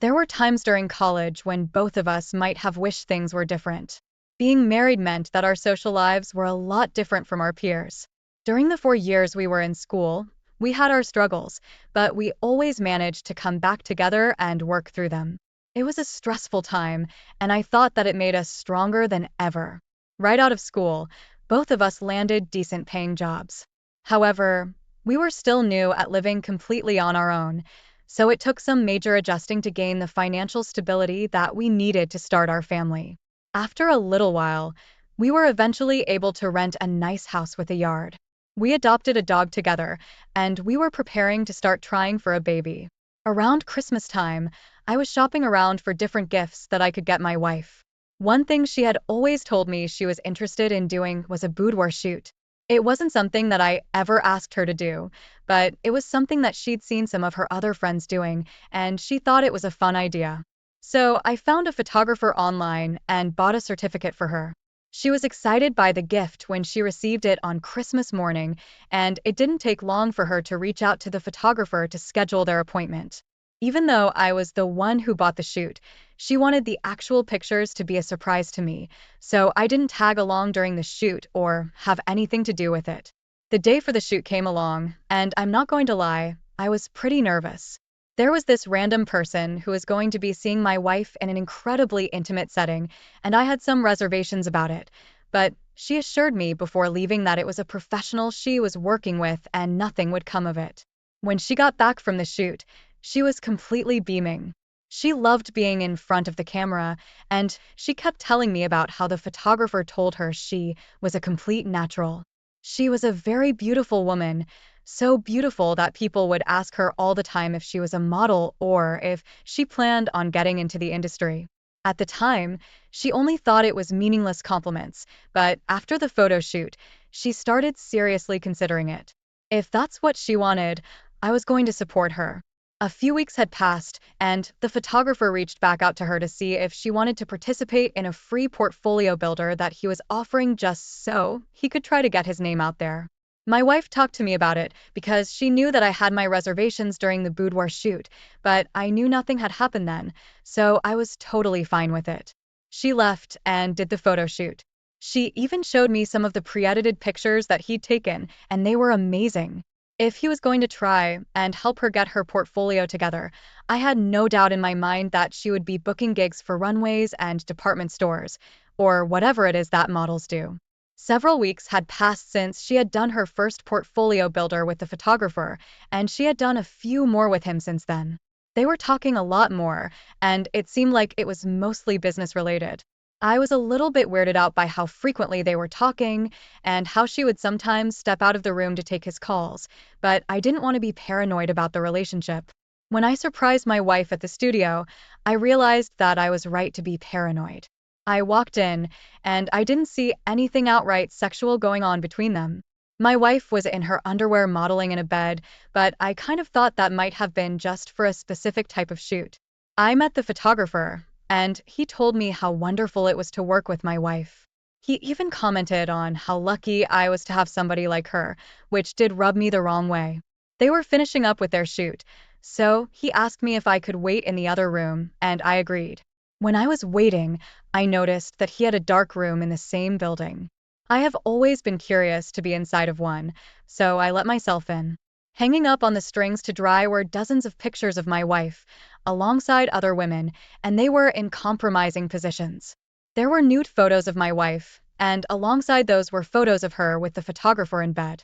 There were times during college when both of us might have wished things were different. Being married meant that our social lives were a lot different from our peers. During the 4 years we were in school, we had our struggles, but we always managed to come back together and work through them. It was a stressful time, and I thought that it made us stronger than ever. Right out of school, both of us landed decent paying jobs. However, we were still new at living completely on our own, so it took some major adjusting to gain the financial stability that we needed to start our family. After a little while, we were eventually able to rent a nice house with a yard. We adopted a dog together, and we were preparing to start trying for a baby. Around Christmas time, I was shopping around for different gifts that I could get my wife. One thing she had always told me she was interested in doing was a boudoir shoot. It wasn't something that I ever asked her to do, but it was something that she'd seen some of her other friends doing, and she thought it was a fun idea. So I found a photographer online and bought a certificate for her. She was excited by the gift when she received it on Christmas morning, and it didn't take long for her to reach out to the photographer to schedule their appointment. Even though I was the one who bought the shoot, she wanted the actual pictures to be a surprise to me, so I didn't tag along during the shoot or have anything to do with it. The day for the shoot came along, and I'm not going to lie, I was pretty nervous. There was this random person who was going to be seeing my wife in an incredibly intimate setting, and I had some reservations about it, but she assured me before leaving that it was a professional she was working with and nothing would come of it. When she got back from the shoot, she was completely beaming. She loved being in front of the camera, and she kept telling me about how the photographer told her she was a complete natural. She was a very beautiful woman, so beautiful that people would ask her all the time if she was a model or if she planned on getting into the industry. At the time, she only thought it was meaningless compliments, but after the photo shoot, she started seriously considering it. If that's what she wanted, I was going to support her. A few weeks had passed, and the photographer reached back out to her to see if she wanted to participate in a free portfolio builder that he was offering just so he could try to get his name out there. My wife talked to me about it because she knew that I had my reservations during the boudoir shoot, but I knew nothing had happened then, so I was totally fine with it. She left and did the photo shoot. She even showed me some of the pre-edited pictures that he'd taken, and they were amazing. If he was going to try and help her get her portfolio together, I had no doubt in my mind that she would be booking gigs for runways and department stores, or whatever it is that models do. Several weeks had passed since she had done her first portfolio builder with the photographer, and she had done a few more with him since then. They were talking a lot more, and it seemed like it was mostly business related. I was a little bit weirded out by how frequently they were talking and how she would sometimes step out of the room to take his calls, but I didn't want to be paranoid about the relationship. When I surprised my wife at the studio, I realized that I was right to be paranoid. I walked in, and I didn't see anything outright sexual going on between them. My wife was in her underwear modeling in a bed, but I kind of thought that might have been just for a specific type of shoot. I met the photographer, and he told me how wonderful it was to work with my wife. He even commented on how lucky I was to have somebody like her, which did rub me the wrong way. They were finishing up with their shoot, so he asked me if I could wait in the other room, and I agreed. When I was waiting, I noticed that he had a dark room in the same building. I have always been curious to be inside of one, so I let myself in. Hanging up on the strings to dry were dozens of pictures of my wife, alongside other women, and they were in compromising positions. There were nude photos of my wife, and alongside those were photos of her with the photographer in bed.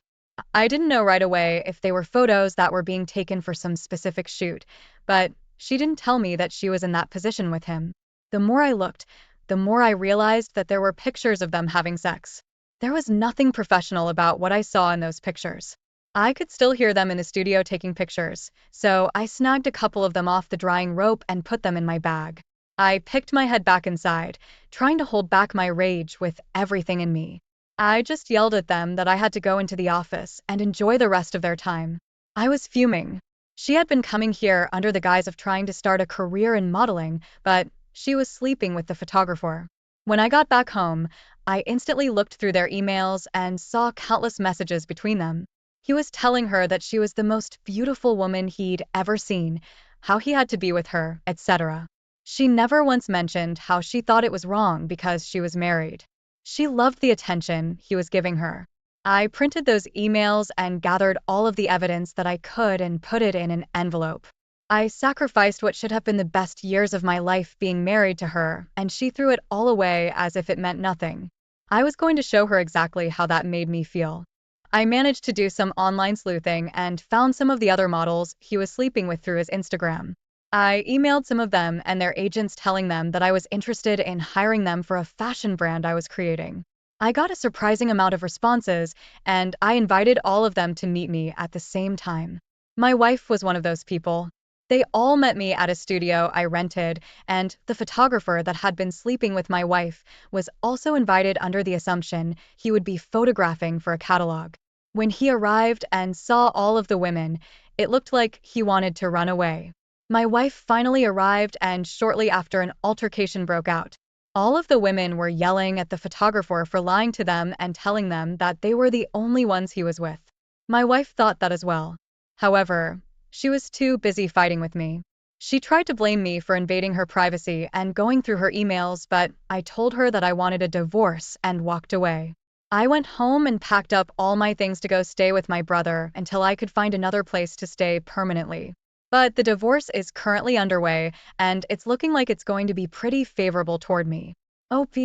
I didn't know right away if they were photos that were being taken for some specific shoot, but she didn't tell me that she was in that position with him. The more I looked, the more I realized that there were pictures of them having sex. There was nothing professional about what I saw in those pictures. I could still hear them in the studio taking pictures, so I snagged a couple of them off the drying rope and put them in my bag. I picked my head back inside, trying to hold back my rage with everything in me. I just yelled at them that I had to go into the office and enjoy the rest of their time. I was fuming. She had been coming here under the guise of trying to start a career in modeling, but she was sleeping with the photographer. When I got back home, I instantly looked through their emails and saw countless messages between them. He was telling her that she was the most beautiful woman he'd ever seen, how he had to be with her, etc. She never once mentioned how she thought it was wrong because she was married. She loved the attention he was giving her. I printed those emails and gathered all of the evidence that I could and put it in an envelope. I sacrificed what should have been the best years of my life being married to her, and she threw it all away as if it meant nothing. I was going to show her exactly how that made me feel. I managed to do some online sleuthing and found some of the other models he was sleeping with through his Instagram. I emailed some of them and their agents telling them that I was interested in hiring them for a fashion brand I was creating. I got a surprising amount of responses, and I invited all of them to meet me at the same time. My wife was one of those people. They all met me at a studio I rented, and the photographer that had been sleeping with my wife was also invited under the assumption he would be photographing for a catalog. When he arrived and saw all of the women, it looked like he wanted to run away. My wife finally arrived, and shortly after, an altercation broke out. All of the women were yelling at the photographer for lying to them and telling them that they were the only ones he was with. My wife thought that as well. However, she was too busy fighting with me. She tried to blame me for invading her privacy and going through her emails, but I told her that I wanted a divorce and walked away. I went home and packed up all my things to go stay with my brother until I could find another place to stay permanently. But the divorce is currently underway, and it's looking like it's going to be pretty favorable toward me. OP,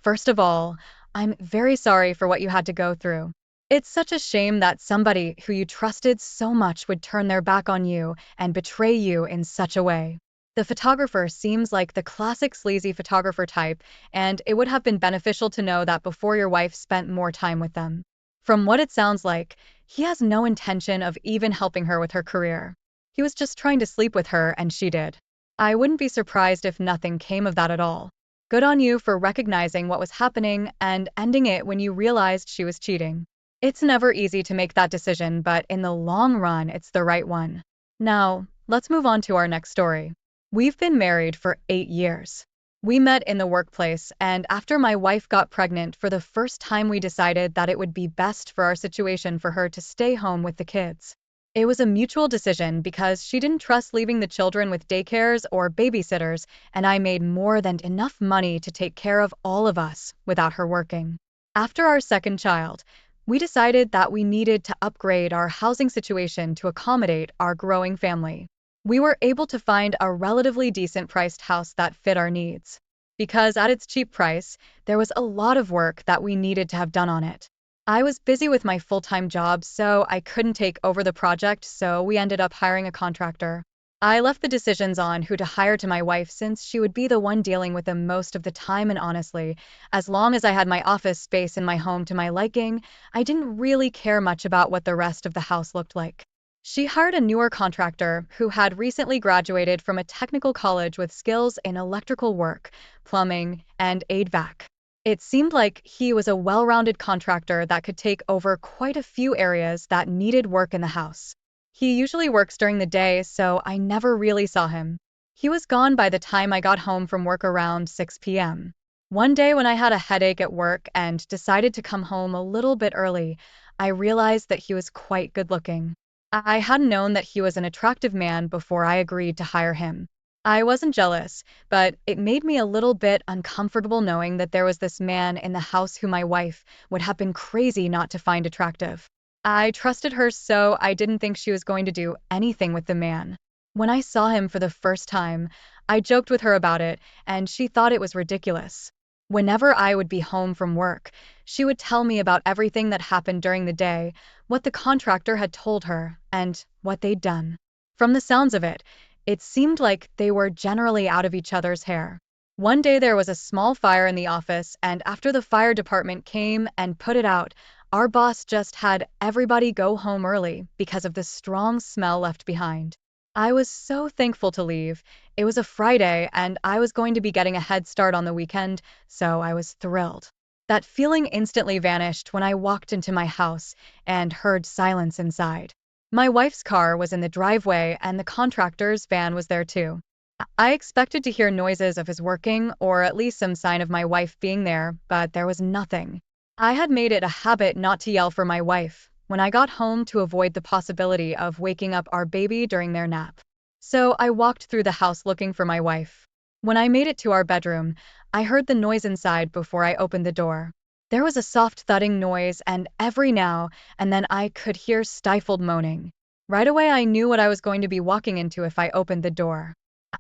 first of all, I'm very sorry for what you had to go through. It's such a shame that somebody who you trusted so much would turn their back on you and betray you in such a way. The photographer seems like the classic sleazy photographer type, and it would have been beneficial to know that before your wife spent more time with them. From what it sounds like, he has no intention of even helping her with her career. He was just trying to sleep with her, and she did. I wouldn't be surprised if nothing came of that at all. Good on you for recognizing what was happening and ending it when you realized she was cheating. It's never easy to make that decision, but in the long run, it's the right one. Now, let's move on to our next story. We've been married for 8 years. We met in the workplace, and after my wife got pregnant for the first time, we decided that it would be best for our situation for her to stay home with the kids. It was a mutual decision because she didn't trust leaving the children with daycares or babysitters, and I made more than enough money to take care of all of us without her working. After our second child, we decided that we needed to upgrade our housing situation to accommodate our growing family. We were able to find a relatively decent priced house that fit our needs. Because at its cheap price, there was a lot of work that we needed to have done on it. I was busy with my full-time job, so I couldn't take over the project, so we ended up hiring a contractor. I left the decisions on who to hire to my wife since she would be the one dealing with them most of the time, and honestly, as long as I had my office space in my home to my liking, I didn't really care much about what the rest of the house looked like. She hired a newer contractor who had recently graduated from a technical college with skills in electrical work, plumbing, and HVAC. It seemed like he was a well-rounded contractor that could take over quite a few areas that needed work in the house. He usually works during the day, so I never really saw him. He was gone by the time I got home from work around 6 p.m. One day when I had a headache at work and decided to come home a little bit early, I realized that he was quite good-looking. I hadn't known that he was an attractive man before I agreed to hire him. I wasn't jealous, but it made me a little bit uncomfortable knowing that there was this man in the house who my wife would have been crazy not to find attractive. I trusted her, so I didn't think she was going to do anything with the man. When I saw him for the first time, I joked with her about it, and she thought it was ridiculous. Whenever I would be home from work, she would tell me about everything that happened during the day, what the contractor had told her, and what they'd done. From the sounds of it, it seemed like they were generally out of each other's hair. One day there was a small fire in the office, and after the fire department came and put it out, Our boss just had everybody go home early because of the strong smell left behind. I was so thankful to leave. It was a Friday, and I was going to be getting a head start on the weekend, so I was thrilled. That feeling instantly vanished when I walked into my house and heard silence inside. My wife's car was in the driveway, and the contractor's van was there too. I expected to hear noises of his working, or at least some sign of my wife being there, but there was nothing. I had made it a habit not to yell for my wife when I got home to avoid the possibility of waking up our baby during their nap. So I walked through the house looking for my wife. When I made it to our bedroom, I heard the noise inside before I opened the door. There was a soft thudding noise, and every now and then I could hear stifled moaning. Right away, I knew what I was going to be walking into if I opened the door.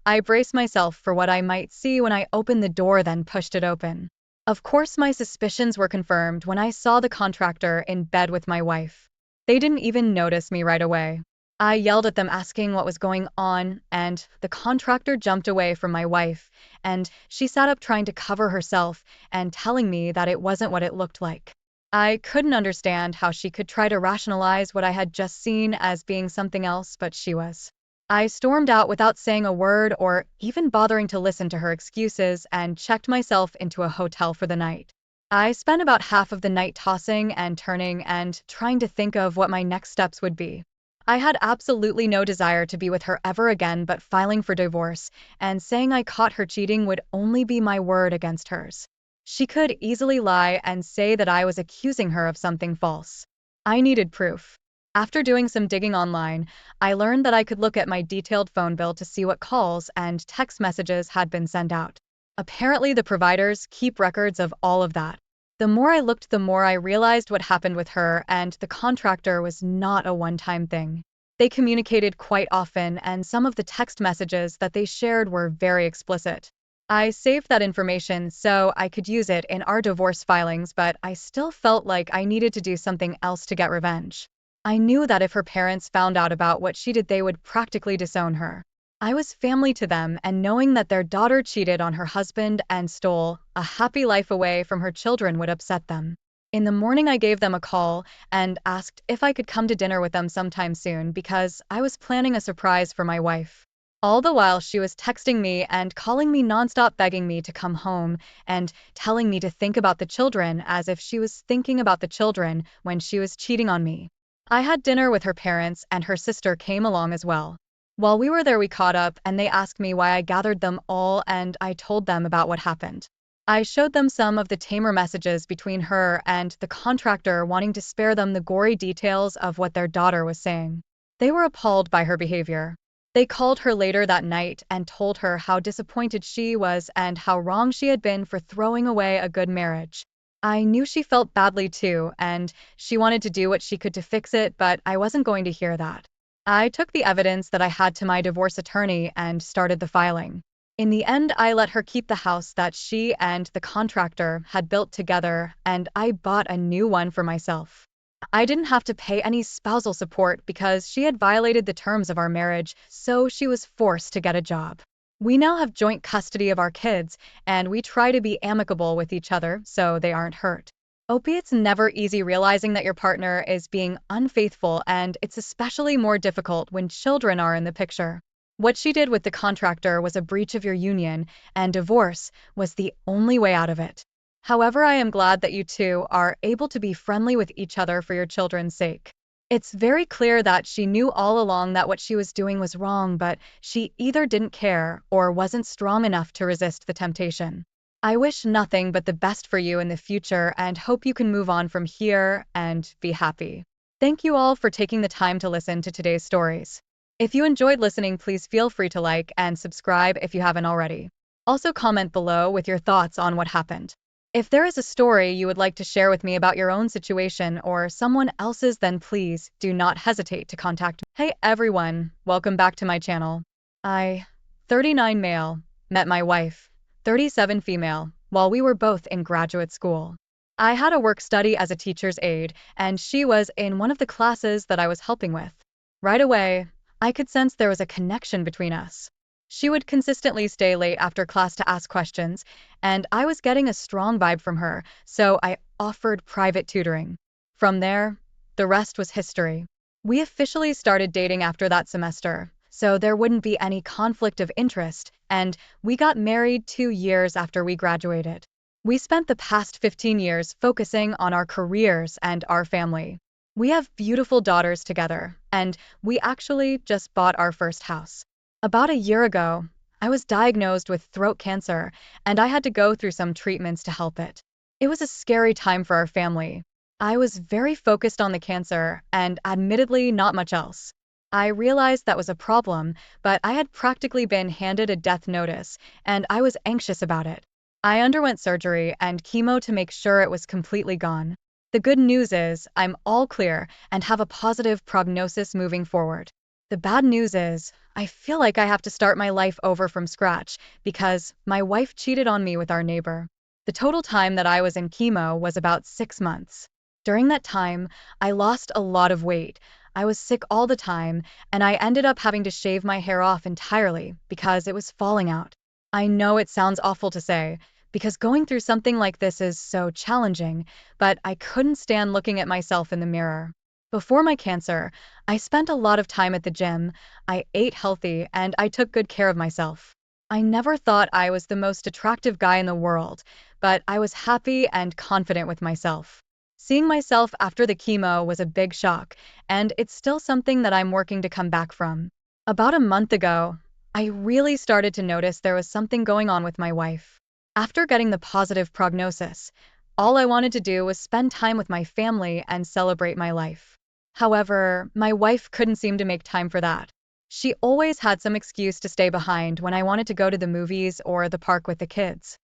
I braced myself for what I might see when I opened the door, then pushed it open. Of course, my suspicions were confirmed when I saw the contractor in bed with my wife. They didn't even notice me right away. I yelled at them asking what was going on, and the contractor jumped away from my wife, and she sat up trying to cover herself and telling me that it wasn't what it looked like. I couldn't understand how she could try to rationalize what I had just seen as being something else, but she was. I stormed out without saying a word or even bothering to listen to her excuses and checked myself into a hotel for the night. I spent about half of the night tossing and turning and trying to think of what my next steps would be. I had absolutely no desire to be with her ever again, but filing for divorce and saying I caught her cheating would only be my word against hers. She could easily lie and say that I was accusing her of something false. I needed proof. After doing some digging online, I learned that I could look at my detailed phone bill to see what calls and text messages had been sent out. Apparently, the providers keep records of all of that. The more I looked, the more I realized what happened with her, and the contractor was not a one-time thing. They communicated quite often, and some of the text messages that they shared were very explicit. I saved that information so I could use it in our divorce filings, but I still felt like I needed to do something else to get revenge. I knew that if her parents found out about what she did, they would practically disown her. I was family to them, and knowing that their daughter cheated on her husband and stole a happy life away from her children would upset them. In the morning, I gave them a call and asked if I could come to dinner with them sometime soon because I was planning a surprise for my wife. All the while, she was texting me and calling me nonstop, begging me to come home and telling me to think about the children, as if she was thinking about the children when she was cheating on me. I had dinner with her parents, and her sister came along as well. While we were there, we caught up, and they asked me why I gathered them all, and I told them about what happened. I showed them some of the tamer messages between her and the contractor, wanting to spare them the gory details of what their daughter was saying. They were appalled by her behavior. They called her later that night and told her how disappointed she was and how wrong she had been for throwing away a good marriage. I knew she felt badly too, and she wanted to do what she could to fix it, but I wasn't going to hear that. I took the evidence that I had to my divorce attorney and started the filing. In the end, I let her keep the house that she and the contractor had built together, and I bought a new one for myself. I didn't have to pay any spousal support because she had violated the terms of our marriage, so she was forced to get a job. We now have joint custody of our kids, and we try to be amicable with each other so they aren't hurt. It's never easy realizing that your partner is being unfaithful, and it's especially more difficult when children are in the picture. What she did with the contractor was a breach of your union, and divorce was the only way out of it. However, I am glad that you two are able to be friendly with each other for your children's sake. It's very clear that she knew all along that what she was doing was wrong, but she either didn't care or wasn't strong enough to resist the temptation. I wish nothing but the best for you in the future and hope you can move on from here and be happy. Thank you all for taking the time to listen to today's stories. If you enjoyed listening, please feel free to like and subscribe if you haven't already. Also, comment below with your thoughts on what happened. If there is a story you would like to share with me about your own situation or someone else's, then please do not hesitate to contact me. Hey everyone, welcome back to my channel. I, 39 male, met my wife, 37 female, while we were both in graduate school. I had a work study as a teacher's aide, and she was in one of the classes that I was helping with. Right away, I could sense there was a connection between us. She would consistently stay late after class to ask questions, and I was getting a strong vibe from her, so I offered private tutoring. From there, the rest was history. We officially started dating after that semester, so there wouldn't be any conflict of interest, and we got married 2 years after we graduated. We spent the past 15 years focusing on our careers and our family. We have beautiful daughters together, and we actually just bought our first house. About a year ago, I was diagnosed with throat cancer, and I had to go through some treatments to help it. It was a scary time for our family. I was very focused on the cancer and admittedly not much else. I realized that was a problem, but I had practically been handed a death notice, and I was anxious about it. I underwent surgery and chemo to make sure it was completely gone. The good news is I'm all clear and have a positive prognosis moving forward. The bad news is I feel like I have to start my life over from scratch because my wife cheated on me with our neighbor. The total time that I was in chemo was about 6 months. During that time, I lost a lot of weight. I was sick all the time, and I ended up having to shave my hair off entirely because it was falling out. I know it sounds awful to say, because going through something like this is so challenging, but I couldn't stand looking at myself in the mirror. Before my cancer, I spent a lot of time at the gym, I ate healthy, and I took good care of myself. I never thought I was the most attractive guy in the world, but I was happy and confident with myself. Seeing myself after the chemo was a big shock, and it's still something that I'm working to come back from. About a month ago, I really started to notice there was something going on with my wife. After getting the positive prognosis, all I wanted to do was spend time with my family and celebrate my life. However, my wife couldn't seem to make time for that. She always had some excuse to stay behind when I wanted to go to the movies or the park with the kids.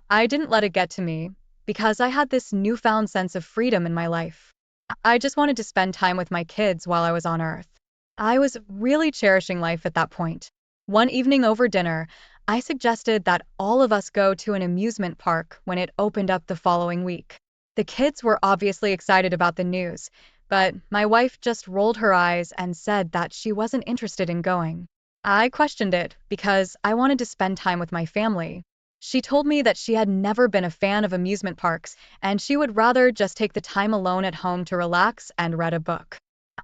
I didn't let it get to me because I had this newfound sense of freedom in my life. I just wanted to spend time with my kids while I was on Earth. I was really cherishing life at that point. One evening over dinner, I suggested that all of us go to an amusement park when it opened up the following week. The kids were obviously excited about the news, but my wife just rolled her eyes and said that she wasn't interested in going. I questioned it because I wanted to spend time with my family. She told me that she had never been a fan of amusement parks and she would rather just take the time alone at home to relax and read a book.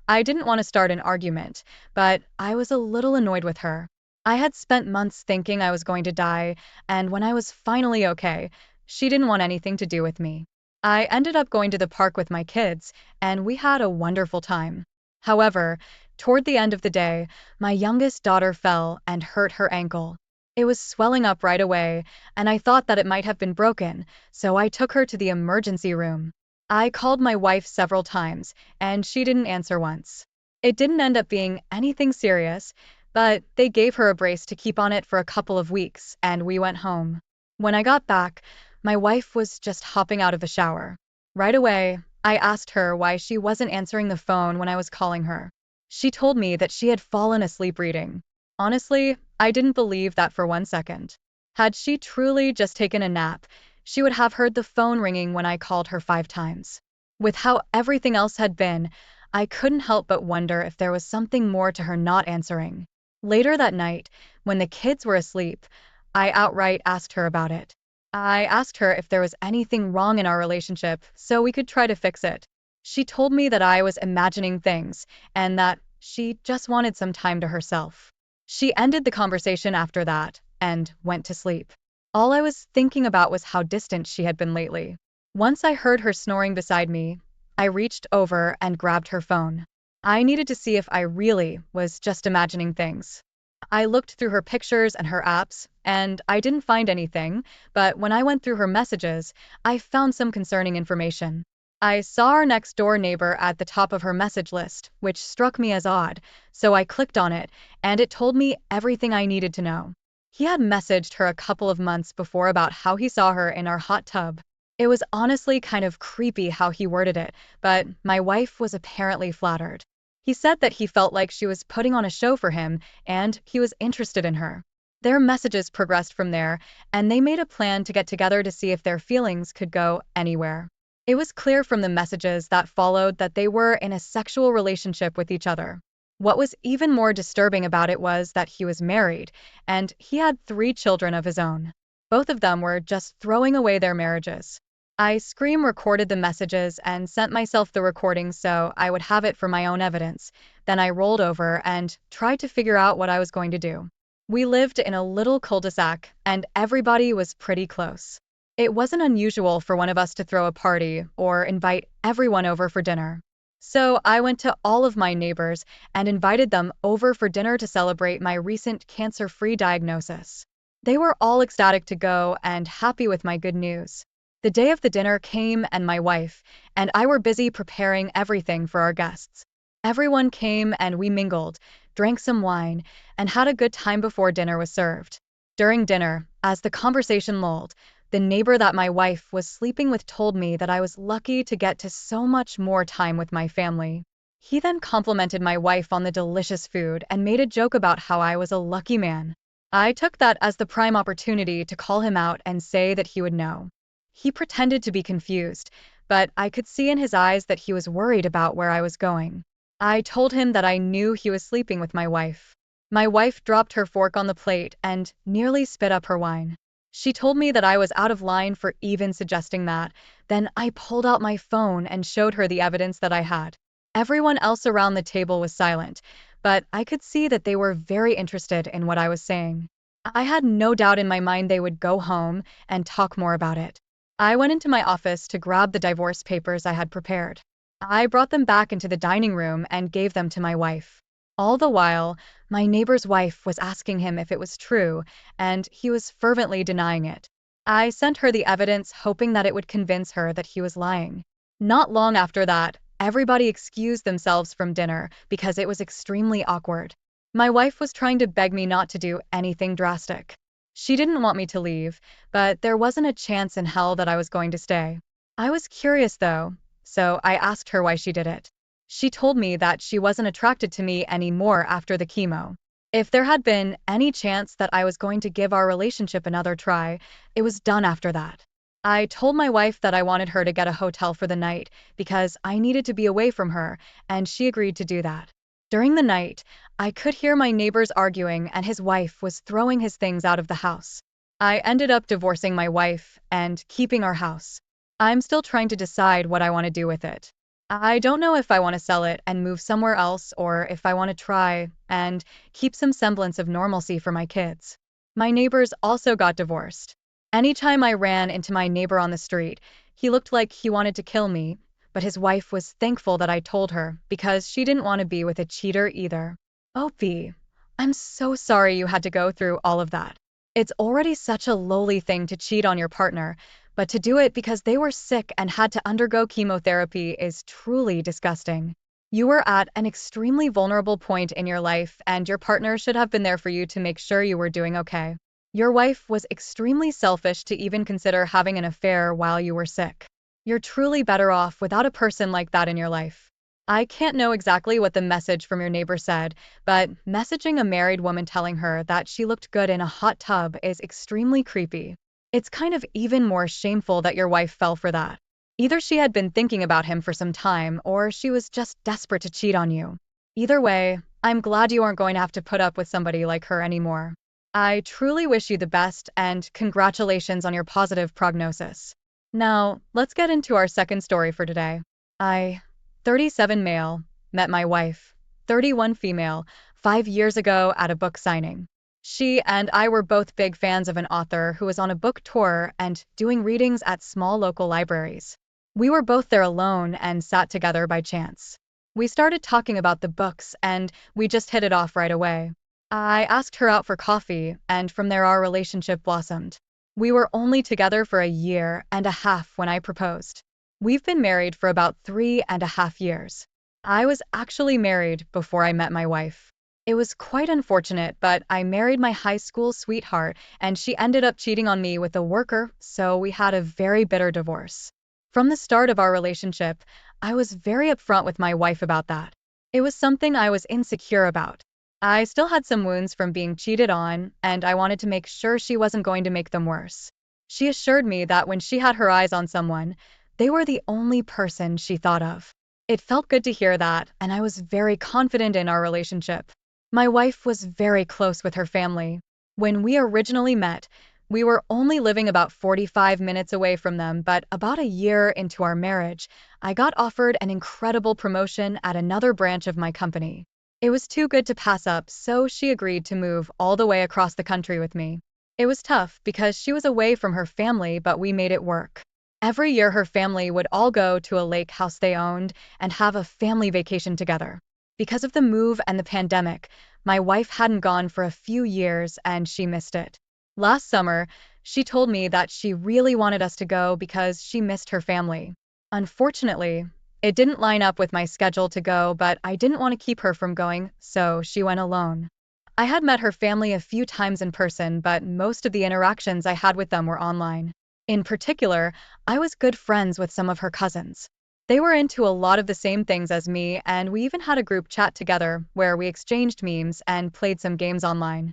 I didn't want to start an argument, but I was a little annoyed with her. I had spent months thinking I was going to die, and when I was finally okay, she didn't want anything to do with me. I ended up going to the park with my kids, and we had a wonderful time. However, toward the end of the day, my youngest daughter fell and hurt her ankle. It was swelling up right away, and I thought that it might have been broken, so I took her to the emergency room. I called my wife several times, and she didn't answer once. It didn't end up being anything serious, but they gave her a brace to keep on it for a couple of weeks, and we went home. When I got back, my wife was just hopping out of the shower. Right away, I asked her why she wasn't answering the phone when I was calling her. She told me that she had fallen asleep reading. Honestly, I didn't believe that for 1 second. Had she truly just taken a nap, she would have heard the phone ringing when I called her 5 times. With how everything else had been, I couldn't help but wonder if there was something more to her not answering. Later that night, when the kids were asleep, I outright asked her about it. I asked her if there was anything wrong in our relationship so we could try to fix it. She told me that I was imagining things and that she just wanted some time to herself. She ended the conversation after that and went to sleep. All I was thinking about was how distant she had been lately. Once I heard her snoring beside me, I reached over and grabbed her phone. I needed to see if I really was just imagining things. I looked through her pictures and her apps, and I didn't find anything, but when I went through her messages, I found some concerning information. I saw our next door neighbor at the top of her message list, which struck me as odd, so I clicked on it, and it told me everything I needed to know. He had messaged her a couple of months before about how he saw her in our hot tub. It was honestly kind of creepy how he worded it, but my wife was apparently flattered. He said that he felt like she was putting on a show for him, and he was interested in her. Their messages progressed from there, and they made a plan to get together to see if their feelings could go anywhere. It was clear from the messages that followed that they were in a sexual relationship with each other. What was even more disturbing about it was that he was married, and he had 3 children of his own. Both of them were just throwing away their marriages. I screen recorded the messages and sent myself the recording so I would have it for my own evidence. Then I rolled over and tried to figure out what I was going to do. We lived in a little cul-de-sac, and everybody was pretty close. It wasn't unusual for one of us to throw a party or invite everyone over for dinner. So I went to all of my neighbors and invited them over for dinner to celebrate my recent cancer-free diagnosis. They were all ecstatic to go and happy with my good news. The day of the dinner came and my wife and I were busy preparing everything for our guests. Everyone came and we mingled, drank some wine, and had a good time before dinner was served. During dinner, as the conversation lulled, the neighbor that my wife was sleeping with told me that I was lucky to get to so much more time with my family. He then complimented my wife on the delicious food and made a joke about how I was a lucky man. I took that as the prime opportunity to call him out and say that he would know. He pretended to be confused, but I could see in his eyes that he was worried about where I was going. I told him that I knew he was sleeping with my wife. My wife dropped her fork on the plate and nearly spit up her wine. She told me that I was out of line for even suggesting that. Then I pulled out my phone and showed her the evidence that I had. Everyone else around the table was silent, but I could see that they were very interested in what I was saying. I had no doubt in my mind they would go home and talk more about it. I went into my office to grab the divorce papers I had prepared. I brought them back into the dining room and gave them to my wife. All the while, my neighbor's wife was asking him if it was true, and he was fervently denying it. I sent her the evidence, hoping that it would convince her that he was lying. Not long after that, everybody excused themselves from dinner because it was extremely awkward. My wife was trying to beg me not to do anything drastic. She didn't want me to leave, but there wasn't a chance in hell that I was going to stay. I was curious though, so I asked her why she did it. She told me that she wasn't attracted to me anymore after the chemo. If there had been any chance that I was going to give our relationship another try, it was done after that. I told my wife that I wanted her to get a hotel for the night because I needed to be away from her, and she agreed to do that. During the night, I could hear my neighbors arguing and his wife was throwing his things out of the house. I ended up divorcing my wife and keeping our house. I'm still trying to decide what I want to do with it. I don't know if I want to sell it and move somewhere else or if I want to try and keep some semblance of normalcy for my kids. My neighbors also got divorced. Anytime I ran into my neighbor on the street, he looked like he wanted to kill me, but his wife was thankful that I told her because she didn't want to be with a cheater either. Opie, I'm so sorry you had to go through all of that. It's already such a lowly thing to cheat on your partner, but to do it because they were sick and had to undergo chemotherapy is truly disgusting. You were at an extremely vulnerable point in your life, and your partner should have been there for you to make sure you were doing okay. Your wife was extremely selfish to even consider having an affair while you were sick. You're truly better off without a person like that in your life. I can't know exactly what the message from your neighbor said, but messaging a married woman telling her that she looked good in a hot tub is extremely creepy. It's kind of even more shameful that your wife fell for that. Either she had been thinking about him for some time, or she was just desperate to cheat on you. Either way, I'm glad you aren't going to have to put up with somebody like her anymore. I truly wish you the best, and congratulations on your positive prognosis. Now, let's get into our second story for today. I, 37 male, met my wife, 31 female, 5 years ago at a book signing. She and I were both big fans of an author who was on a book tour and doing readings at small local libraries. We were both there alone and sat together by chance. We started talking about the books and we just hit it off right away. I asked her out for coffee, and from there our relationship blossomed. We were only together for a year and a half when I proposed. We've been married for about 3.5 years. I was actually married before I met my wife. It was quite unfortunate, but I married my high school sweetheart, and she ended up cheating on me with a worker, so we had a very bitter divorce. From the start of our relationship, I was very upfront with my wife about that. It was something I was insecure about. I still had some wounds from being cheated on, and I wanted to make sure she wasn't going to make them worse. She assured me that when she had her eyes on someone, they were the only person she thought of. It felt good to hear that, and I was very confident in our relationship. My wife was very close with her family. When we originally met, We were only living about 45 minutes away from them, but about a year into our marriage, I got offered an incredible promotion at another branch of my company. It was too good to pass up, so she agreed to move all the way across the country with me. It was tough because she was away from her family, but we made it work. Every year, her family would all go to a lake house they owned and have a family vacation together. Because of the move and the pandemic, my wife hadn't gone for a few years and she missed it. Last summer, she told me that she really wanted us to go because she missed her family. Unfortunately, it didn't line up with my schedule to go, but I didn't want to keep her from going, so she went alone. I had met her family a few times in person, but most of the interactions I had with them were online. In particular, I was good friends with some of her cousins. They were into a lot of the same things as me, and we even had a group chat together where we exchanged memes and played some games online.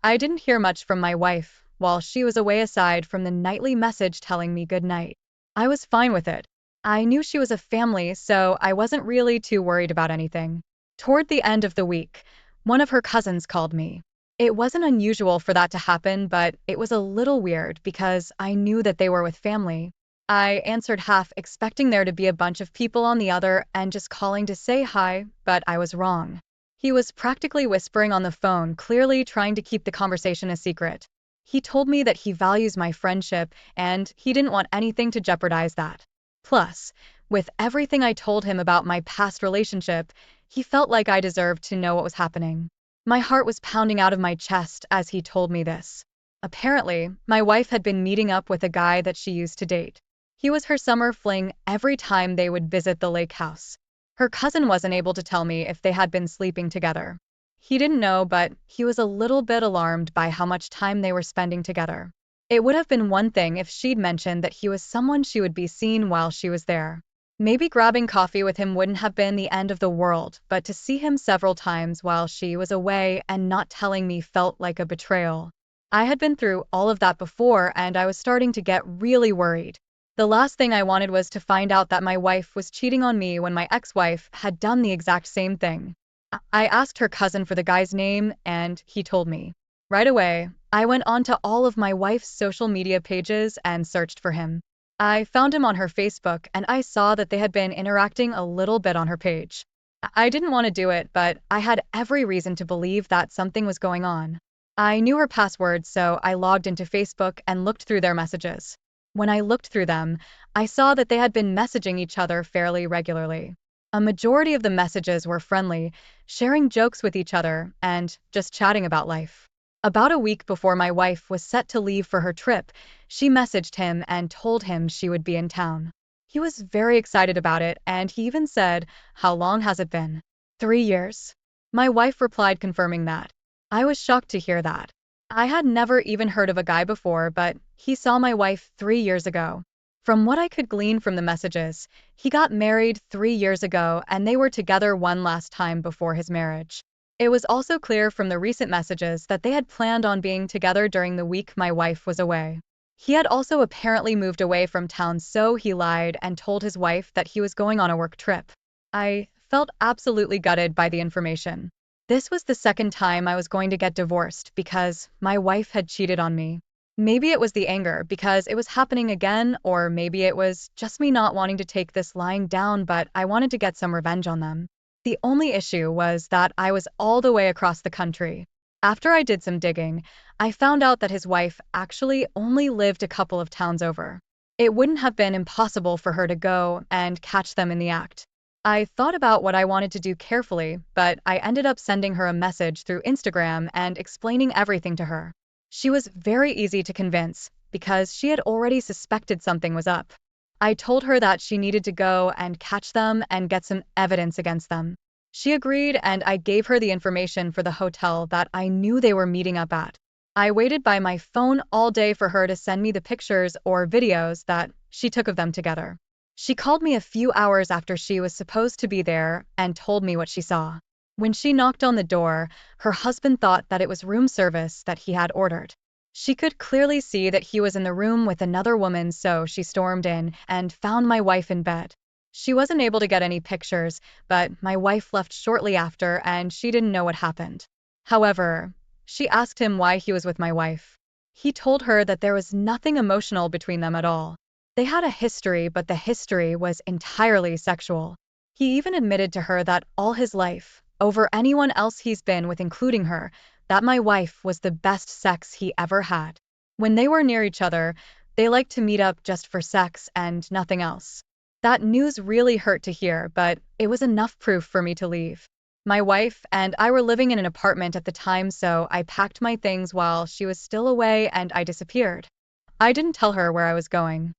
I didn't hear much from my wife while she was away aside from the nightly message telling me good night. I was fine with it. I knew she was a family, so I wasn't really too worried about anything. Toward the end of the week, one of her cousins called me. It wasn't unusual for that to happen, but it was a little weird because I knew that they were with family. I answered half expecting there to be a bunch of people on the other and just calling to say hi, but I was wrong. He was practically whispering on the phone, clearly trying to keep the conversation a secret. He told me that he values my friendship and he didn't want anything to jeopardize that. Plus, with everything I told him about my past relationship, he felt like I deserved to know what was happening. My heart was pounding out of my chest as he told me this. Apparently, my wife had been meeting up with a guy that she used to date. He was her summer fling every time they would visit the lake house. Her cousin wasn't able to tell me if they had been sleeping together. He didn't know, but he was a little bit alarmed by how much time they were spending together. It would have been one thing if she'd mentioned that he was someone she would be seeing while she was there. Maybe grabbing coffee with him wouldn't have been the end of the world, but to see him several times while she was away and not telling me felt like a betrayal. I had been through all of that before, and I was starting to get really worried. The last thing I wanted was to find out that my wife was cheating on me when my ex-wife had done the exact same thing. I asked her cousin for the guy's name, and he told me. Right away, I went onto all of my wife's social media pages and searched for him. I found him on her Facebook, and I saw that they had been interacting a little bit on her page. I didn't want to do it, but I had every reason to believe that something was going on. I knew her password, so I logged into Facebook and looked through their messages. When I looked through them, I saw that they had been messaging each other fairly regularly. A majority of the messages were friendly, sharing jokes with each other, and just chatting about life. About a week before my wife was set to leave for her trip, she messaged him and told him she would be in town. He was very excited about it, and he even said, "How long has it been?" 3 years. My wife replied confirming that. I was shocked to hear that. I had never even heard of a guy before, but he saw my wife 3 years ago. From what I could glean from the messages, he got married 3 years ago and they were together one last time before his marriage. It was also clear from the recent messages that they had planned on being together during the week my wife was away. He had also apparently moved away from town, so he lied and told his wife that he was going on a work trip. I felt absolutely gutted by the information. This was the second time I was going to get divorced because my wife had cheated on me. Maybe it was the anger because it was happening again, or maybe it was just me not wanting to take this lying down, but I wanted to get some revenge on them. The only issue was that I was all the way across the country. After I did some digging, I found out that his wife actually only lived a couple of towns over. It wouldn't have been impossible for her to go and catch them in the act. I thought about what I wanted to do carefully, but I ended up sending her a message through Instagram and explaining everything to her. She was very easy to convince because she had already suspected something was up. I told her that she needed to go and catch them and get some evidence against them. She agreed, and I gave her the information for the hotel that I knew they were meeting up at. I waited by my phone all day for her to send me the pictures or videos that she took of them together. She called me a few hours after she was supposed to be there and told me what she saw. When she knocked on the door, her husband thought that it was room service that he had ordered. She could clearly see that he was in the room with another woman, so she stormed in and found my wife in bed. She wasn't able to get any pictures, but my wife left shortly after and she didn't know what happened. However, she asked him why he was with my wife. He told her that there was nothing emotional between them at all. They had a history, but the history was entirely sexual. He even admitted to her that all his life, over anyone else he's been with, including her, that my wife was the best sex he ever had. When they were near each other, they liked to meet up just for sex and nothing else. That news really hurt to hear, but it was enough proof for me to leave. My wife and I were living in an apartment at the time, so I packed my things while she was still away and I disappeared. I didn't tell her where I was going.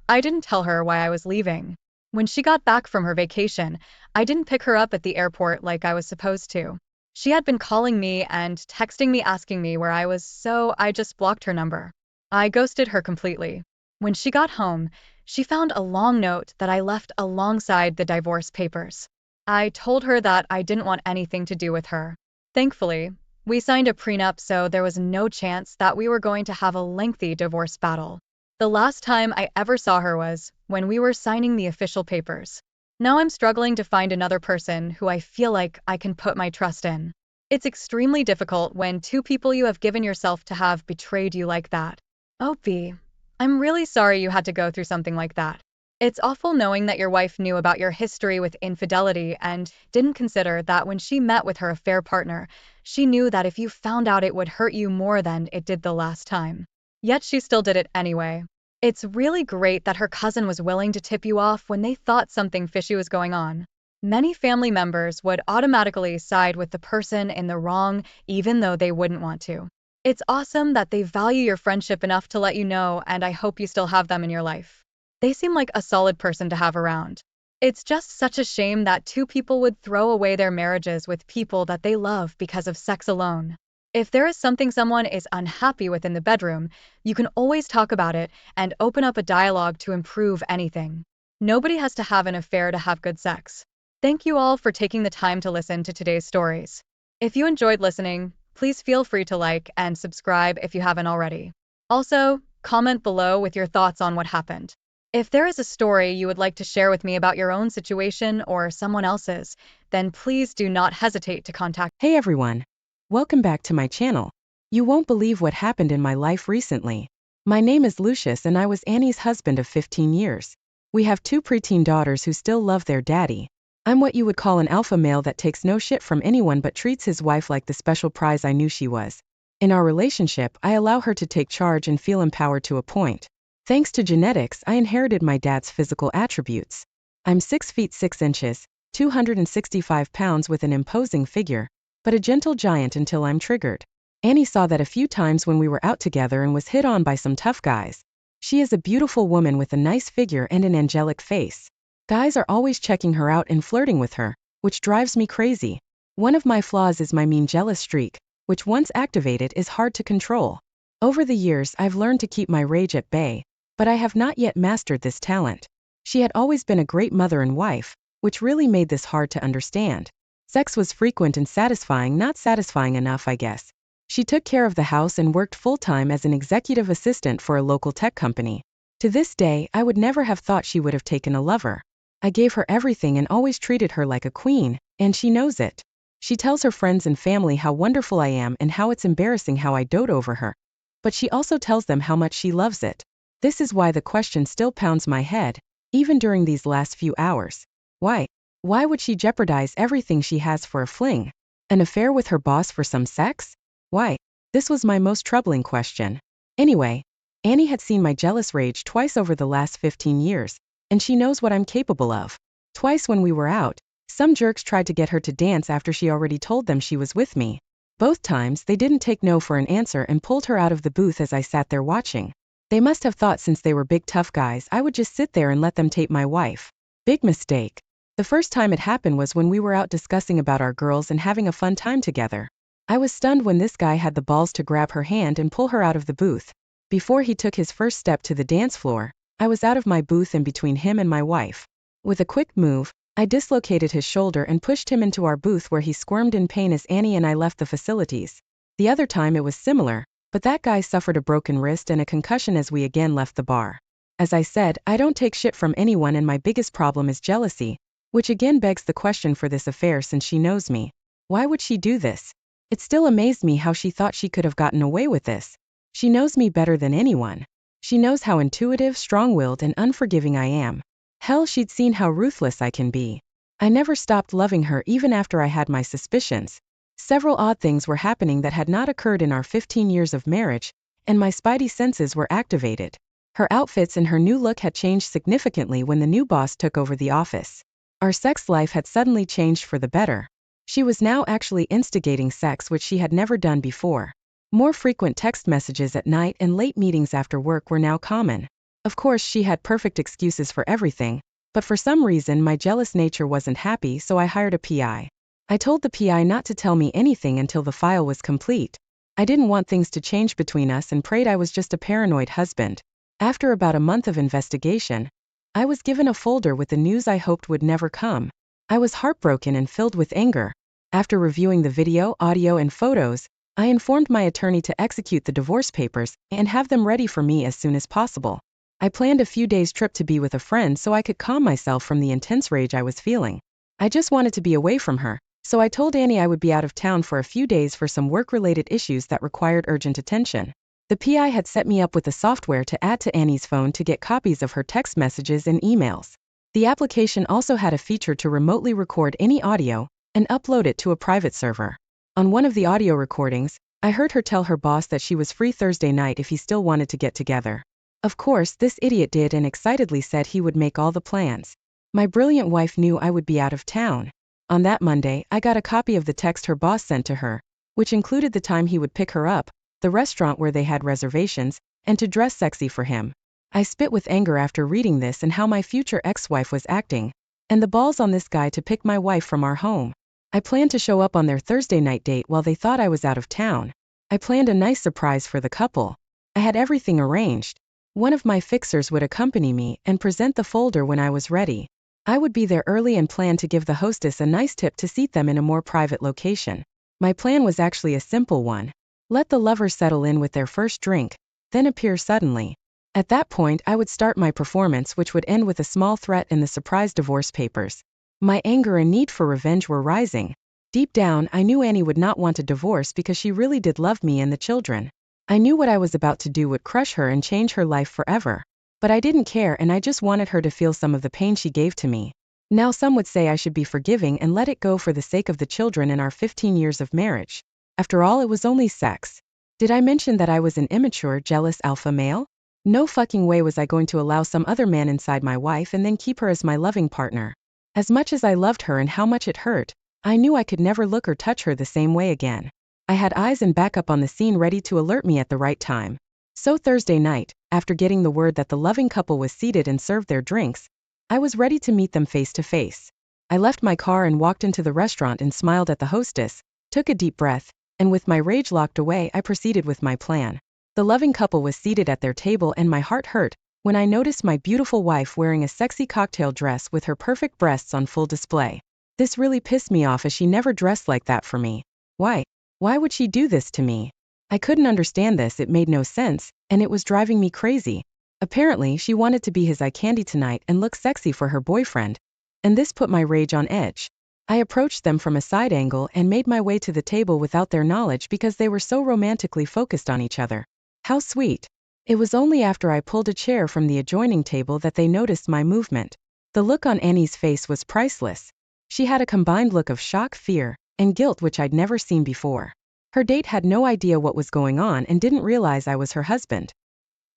I didn't tell her why I was leaving. When she got back from her vacation, I didn't pick her up at the airport like I was supposed to. She had been calling me and texting me asking me where I was, so I just blocked her number. I ghosted her completely. When she got home, she found a long note that I left alongside the divorce papers. I told her that I didn't want anything to do with her. Thankfully, we signed a prenup, so there was no chance that we were going to have a lengthy divorce battle. The last time I ever saw her was when we were signing the official papers. Now I'm struggling to find another person who I feel like I can put my trust in. It's extremely difficult when two people you have given yourself to have betrayed you like that. Oh, B, I'm really sorry you had to go through something like that. It's awful knowing that your wife knew about your history with infidelity and didn't consider that when she met with her affair partner, she knew that if you found out it would hurt you more than it did the last time. Yet she still did it anyway. It's really great that her cousin was willing to tip you off when they thought something fishy was going on. Many family members would automatically side with the person in the wrong, even though they wouldn't want to. It's awesome that they value your friendship enough to let you know, and I hope you still have them in your life. They seem like a solid person to have around. It's just such a shame that two people would throw away their marriages with people that they love because of sex alone. If there is something someone is unhappy with in the bedroom, you can always talk about it and open up a dialogue to improve anything. Nobody has to have an affair to have good sex. Thank you all for taking the time to listen to today's stories. If you enjoyed listening, please feel free to like and subscribe if you haven't already. Also, comment below with your thoughts on what happened. If there is a story you would like to share with me about your own situation or someone else's, then please do not hesitate to contact. Hey everyone! Welcome back to my channel. You won't believe what happened in my life recently. My name is Lucius and I was Annie's husband of 15 years. We have two preteen daughters who still love their daddy. I'm what you would call an alpha male that takes no shit from anyone but treats his wife like the special prize I knew she was. In our relationship, I allow her to take charge and feel empowered to a point. Thanks to genetics, I inherited my dad's physical attributes. I'm 6 feet 6 inches, 265 pounds with an imposing figure, but a gentle giant until I'm triggered. Annie saw that a few times when we were out together and was hit on by some tough guys. She is a beautiful woman with a nice figure and an angelic face. Guys are always checking her out and flirting with her, which drives me crazy. One of my flaws is my mean jealous streak, which once activated is hard to control. Over the years I've learned to keep my rage at bay, but I have not yet mastered this talent. She had always been a great mother and wife, which really made this hard to understand. Sex was frequent and satisfying, not satisfying enough, I guess. She took care of the house and worked full-time as an executive assistant for a local tech company. To this day, I would never have thought she would have taken a lover. I gave her everything and always treated her like a queen, and she knows it. She tells her friends and family how wonderful I am and how it's embarrassing how I dote over her. But she also tells them how much she loves it. This is why the question still pounds my head, even during these last few hours. Why? Why would she jeopardize everything she has for a fling? An affair with her boss for some sex? Why? This was my most troubling question. Anyway, Annie had seen my jealous rage twice over the last 15 years, and she knows what I'm capable of. Twice when we were out, some jerks tried to get her to dance after she already told them she was with me. Both times they didn't take no for an answer and pulled her out of the booth as I sat there watching. They must have thought since they were big tough guys I would just sit there and let them tape my wife. Big mistake. The first time it happened was when we were out discussing about our girls and having a fun time together. I was stunned when this guy had the balls to grab her hand and pull her out of the booth. Before he took his first step to the dance floor, I was out of my booth and between him and my wife. With a quick move, I dislocated his shoulder and pushed him into our booth where he squirmed in pain as Annie and I left the facilities. The other time it was similar, but that guy suffered a broken wrist and a concussion as we again left the bar. As I said, I don't take shit from anyone and my biggest problem is jealousy, which again begs the question for this affair since she knows me. Why would she do this? It still amazed me how she thought she could have gotten away with this. She knows me better than anyone. She knows how intuitive, strong-willed, and unforgiving I am. Hell, she'd seen how ruthless I can be. I never stopped loving her even after I had my suspicions. Several odd things were happening that had not occurred in our 15 years of marriage, and my spidey senses were activated. Her outfits and her new look had changed significantly when the new boss took over the office. Our sex life had suddenly changed for the better. She was now actually instigating sex, which she had never done before. More frequent text messages at night and late meetings after work were now common. Of course, she had perfect excuses for everything, but for some reason my jealous nature wasn't happy, so I hired a PI. I told the PI not to tell me anything until the file was complete. I didn't want things to change between us and prayed I was just a paranoid husband. After about a month of investigation, I was given a folder with the news I hoped would never come. I was heartbroken and filled with anger. After reviewing the video, audio, and photos, I informed my attorney to execute the divorce papers and have them ready for me as soon as possible. I planned a few days' trip to be with a friend so I could calm myself from the intense rage I was feeling. I just wanted to be away from her, so I told Annie I would be out of town for a few days for some work-related issues that required urgent attention. The PI had set me up with the software to add to Annie's phone to get copies of her text messages and emails. The application also had a feature to remotely record any audio and upload it to a private server. On one of the audio recordings, I heard her tell her boss that she was free Thursday night if he still wanted to get together. Of course, this idiot did and excitedly said he would make all the plans. My brilliant wife knew I would be out of town. On that Monday, I got a copy of the text her boss sent to her, which included the time he would pick her up, the restaurant where they had reservations, and to dress sexy for him. I spit with anger after reading this and how my future ex-wife was acting, and the balls on this guy to pick my wife from our home. I planned to show up on their Thursday night date while they thought I was out of town. I planned a nice surprise for the couple. I had everything arranged. One of my fixers would accompany me and present the folder when I was ready. I would be there early and planned to give the hostess a nice tip to seat them in a more private location. My plan was actually a simple one. Let the lovers settle in with their first drink, then appear suddenly. At that point, I would start my performance, which would end with a small threat and the surprise divorce papers. My anger and need for revenge were rising. Deep down, I knew Annie would not want a divorce because she really did love me and the children. I knew what I was about to do would crush her and change her life forever. But I didn't care, and I just wanted her to feel some of the pain she gave to me. Now some would say I should be forgiving and let it go for the sake of the children and our 15 years of marriage. After all, it was only sex. Did I mention that I was an immature, jealous alpha male? No fucking way was I going to allow some other man inside my wife and then keep her as my loving partner. As much as I loved her and how much it hurt, I knew I could never look or touch her the same way again. I had eyes and backup on the scene ready to alert me at the right time. So Thursday night, after getting the word that the loving couple was seated and served their drinks, I was ready to meet them face to face. I left my car and walked into the restaurant and smiled at the hostess, took a deep breath, and with my rage locked away, I proceeded with my plan. The loving couple was seated at their table and my heart hurt when I noticed my beautiful wife wearing a sexy cocktail dress with her perfect breasts on full display. This really pissed me off as she never dressed like that for me. Why? Why would she do this to me? I couldn't understand this, it made no sense, and it was driving me crazy. Apparently, she wanted to be his eye candy tonight and look sexy for her boyfriend. And this put my rage on edge. I approached them from a side angle and made my way to the table without their knowledge because they were so romantically focused on each other. How sweet. It was only after I pulled a chair from the adjoining table that they noticed my movement. The look on Annie's face was priceless. She had a combined look of shock, fear, and guilt which I'd never seen before. Her date had no idea what was going on and didn't realize I was her husband.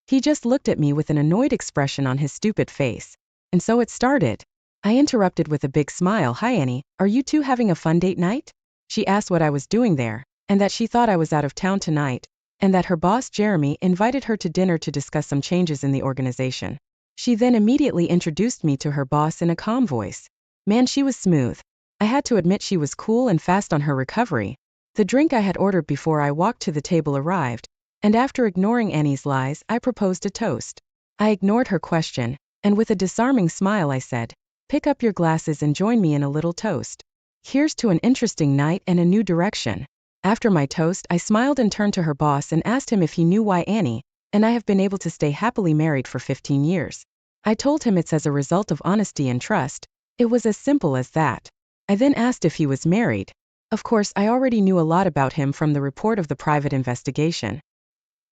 He just looked at me with an annoyed expression on his stupid face. And so it started. I interrupted with a big smile. Hi Annie, are you two having a fun date night? She asked what I was doing there, and that she thought I was out of town tonight, and that her boss Jeremy invited her to dinner to discuss some changes in the organization. She then immediately introduced me to her boss in a calm voice. Man, she was smooth. I had to admit she was cool and fast on her recovery. The drink I had ordered before I walked to the table arrived, and after ignoring Annie's lies, I proposed a toast. I ignored her question, and with a disarming smile I said, pick up your glasses and join me in a little toast. Here's to an interesting night and a new direction. After my toast, I smiled and turned to her boss and asked him if he knew why Annie and I have been able to stay happily married for 15 years. I told him it's as a result of honesty and trust. It was as simple as that. I then asked if he was married. Of course, I already knew a lot about him from the report of the private investigation.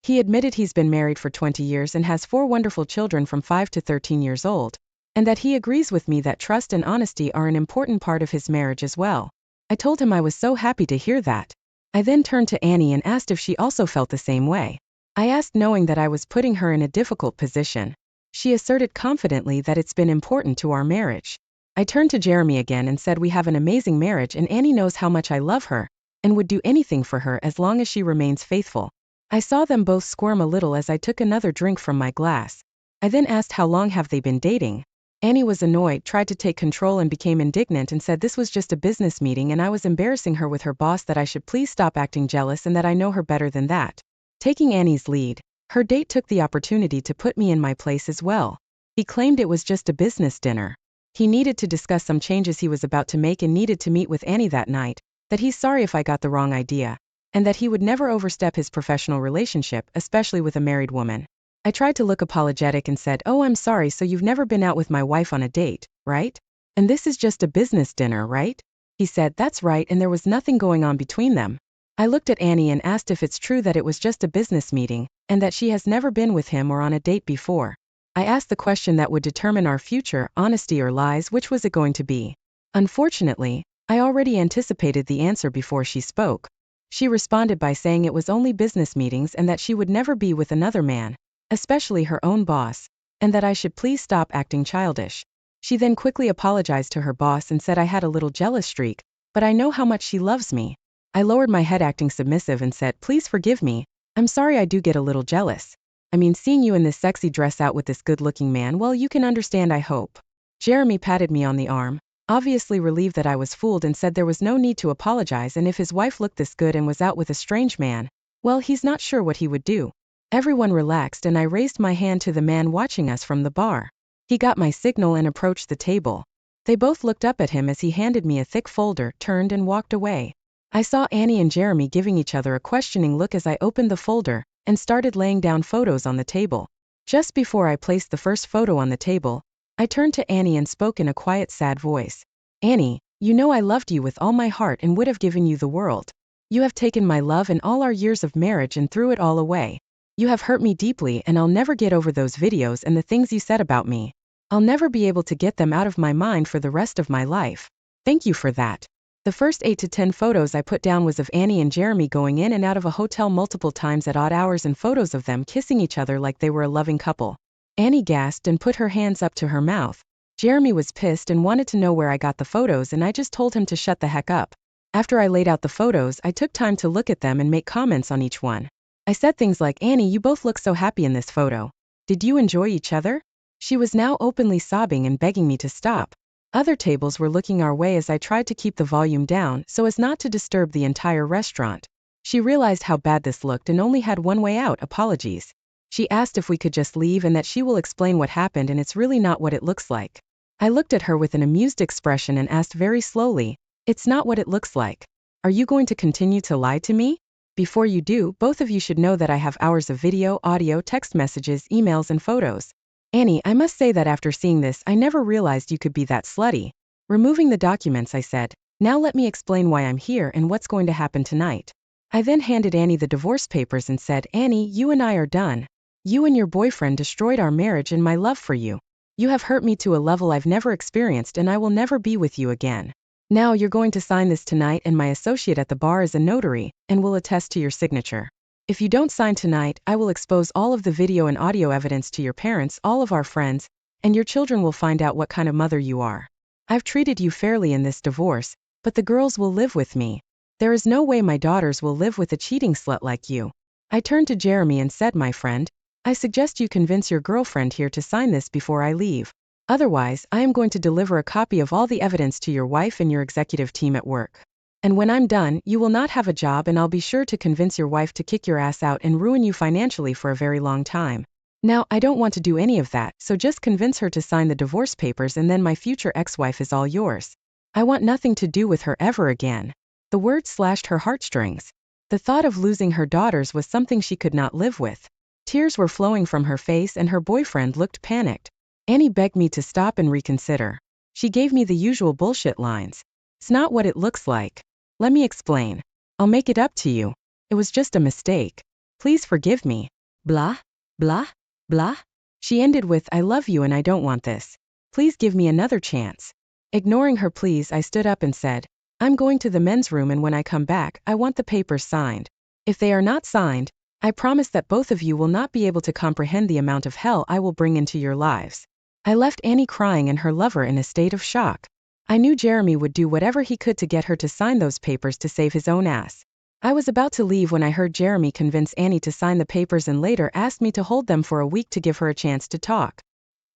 He admitted he's been married for 20 years and has 4 wonderful children from 5 to 13 years old, and that he agrees with me that trust and honesty are an important part of his marriage as well. I told him I was so happy to hear that. I then turned to Annie and asked if she also felt the same way. I asked knowing that I was putting her in a difficult position. She asserted confidently that it's been important to our marriage. I turned to Jeremy again and said we have an amazing marriage and Annie knows how much I love her, and would do anything for her as long as she remains faithful. I saw them both squirm a little as I took another drink from my glass. I then asked how long have they been dating. Annie was annoyed, tried to take control and became indignant and said this was just a business meeting and I was embarrassing her with her boss, that I should please stop acting jealous and that I know her better than that. Taking Annie's lead, her date took the opportunity to put me in my place as well. He claimed it was just a business dinner. He needed to discuss some changes he was about to make and needed to meet with Annie that night, that he's sorry if I got the wrong idea, and that he would never overstep his professional relationship, especially with a married woman. I tried to look apologetic and said, "Oh, I'm sorry, so you've never been out with my wife on a date, right? And this is just a business dinner, right?" He said, "That's right," and there was nothing going on between them. I looked at Annie and asked if it's true that it was just a business meeting, and that she has never been with him or on a date before. I asked the question that would determine our future, honesty or lies, which was it going to be? Unfortunately, I already anticipated the answer before she spoke. She responded by saying it was only business meetings and that she would never be with another man, especially her own boss, and that I should please stop acting childish. She then quickly apologized to her boss and said I had a little jealous streak, but I know how much she loves me. I lowered my head acting submissive and said, "Please forgive me, I'm sorry I do get a little jealous. I mean, seeing you in this sexy dress out with this good-looking man, well, you can understand, I hope." Jeremy patted me on the arm, obviously relieved that I was fooled, and said there was no need to apologize, and if his wife looked this good and was out with a strange man, well, he's not sure what he would do. Everyone relaxed and I raised my hand to the man watching us from the bar. He got my signal and approached the table. They both looked up at him as he handed me a thick folder, turned and walked away. I saw Annie and Jeremy giving each other a questioning look as I opened the folder and started laying down photos on the table. Just before I placed the first photo on the table, I turned to Annie and spoke in a quiet, sad voice. "Annie, you know I loved you with all my heart and would have given you the world. You have taken my love and all our years of marriage and threw it all away. You have hurt me deeply and I'll never get over those videos and the things you said about me. I'll never be able to get them out of my mind for the rest of my life. Thank you for that." The first 8 to 10 photos I put down was of Annie and Jeremy going in and out of a hotel multiple times at odd hours and photos of them kissing each other like they were a loving couple. Annie gasped and put her hands up to her mouth. Jeremy was pissed and wanted to know where I got the photos, and I just told him to shut the heck up. After I laid out the photos, I took time to look at them and make comments on each one. I said things like, "Annie, you both look so happy in this photo. Did you enjoy each other?" She was now openly sobbing and begging me to stop. Other tables were looking our way as I tried to keep the volume down so as not to disturb the entire restaurant. She realized how bad this looked and only had one way out: apologies. She asked if we could just leave and that she will explain what happened and it's really not what it looks like. I looked at her with an amused expression and asked very slowly, "It's not what it looks like. Are you going to continue to lie to me? Before you do, both of you should know that I have hours of video, audio, text messages, emails and photos. Annie, I must say that after seeing this, I never realized you could be that slutty." Removing the documents, I said, "Now let me explain why I'm here and what's going to happen tonight." I then handed Annie the divorce papers and said, "Annie, you and I are done. You and your boyfriend destroyed our marriage and my love for you. You have hurt me to a level I've never experienced and I will never be with you again. Now you're going to sign this tonight and my associate at the bar is a notary and will attest to your signature. If you don't sign tonight, I will expose all of the video and audio evidence to your parents, all of our friends, and your children will find out what kind of mother you are. I've treated you fairly in this divorce, but the girls will live with me. There is no way my daughters will live with a cheating slut like you." I turned to Jeremy and said, "My friend, I suggest you convince your girlfriend here to sign this before I leave. Otherwise, I am going to deliver a copy of all the evidence to your wife and your executive team at work. And when I'm done, you will not have a job and I'll be sure to convince your wife to kick your ass out and ruin you financially for a very long time. Now, I don't want to do any of that, so just convince her to sign the divorce papers and then my future ex-wife is all yours. I want nothing to do with her ever again." The words slashed her heartstrings. The thought of losing her daughters was something she could not live with. Tears were flowing from her face and her boyfriend looked panicked. Annie begged me to stop and reconsider. She gave me the usual bullshit lines. "It's not what it looks like. Let me explain. I'll make it up to you. It was just a mistake. Please forgive me. Blah, blah, blah. She ended with, I love you and I don't want this. Please give me another chance. Ignoring her pleas, I stood up and said, I'm going to the men's room and when I come back, I want the papers signed. If they are not signed, I promise that both of you will not be able to comprehend the amount of hell I will bring into your lives. I left Annie crying and her lover in a state of shock. I knew Jeremy would do whatever he could to get her to sign those papers to save his own ass. I was about to leave when I heard Jeremy convince Annie to sign the papers and later asked me to hold them for a week to give her a chance to talk.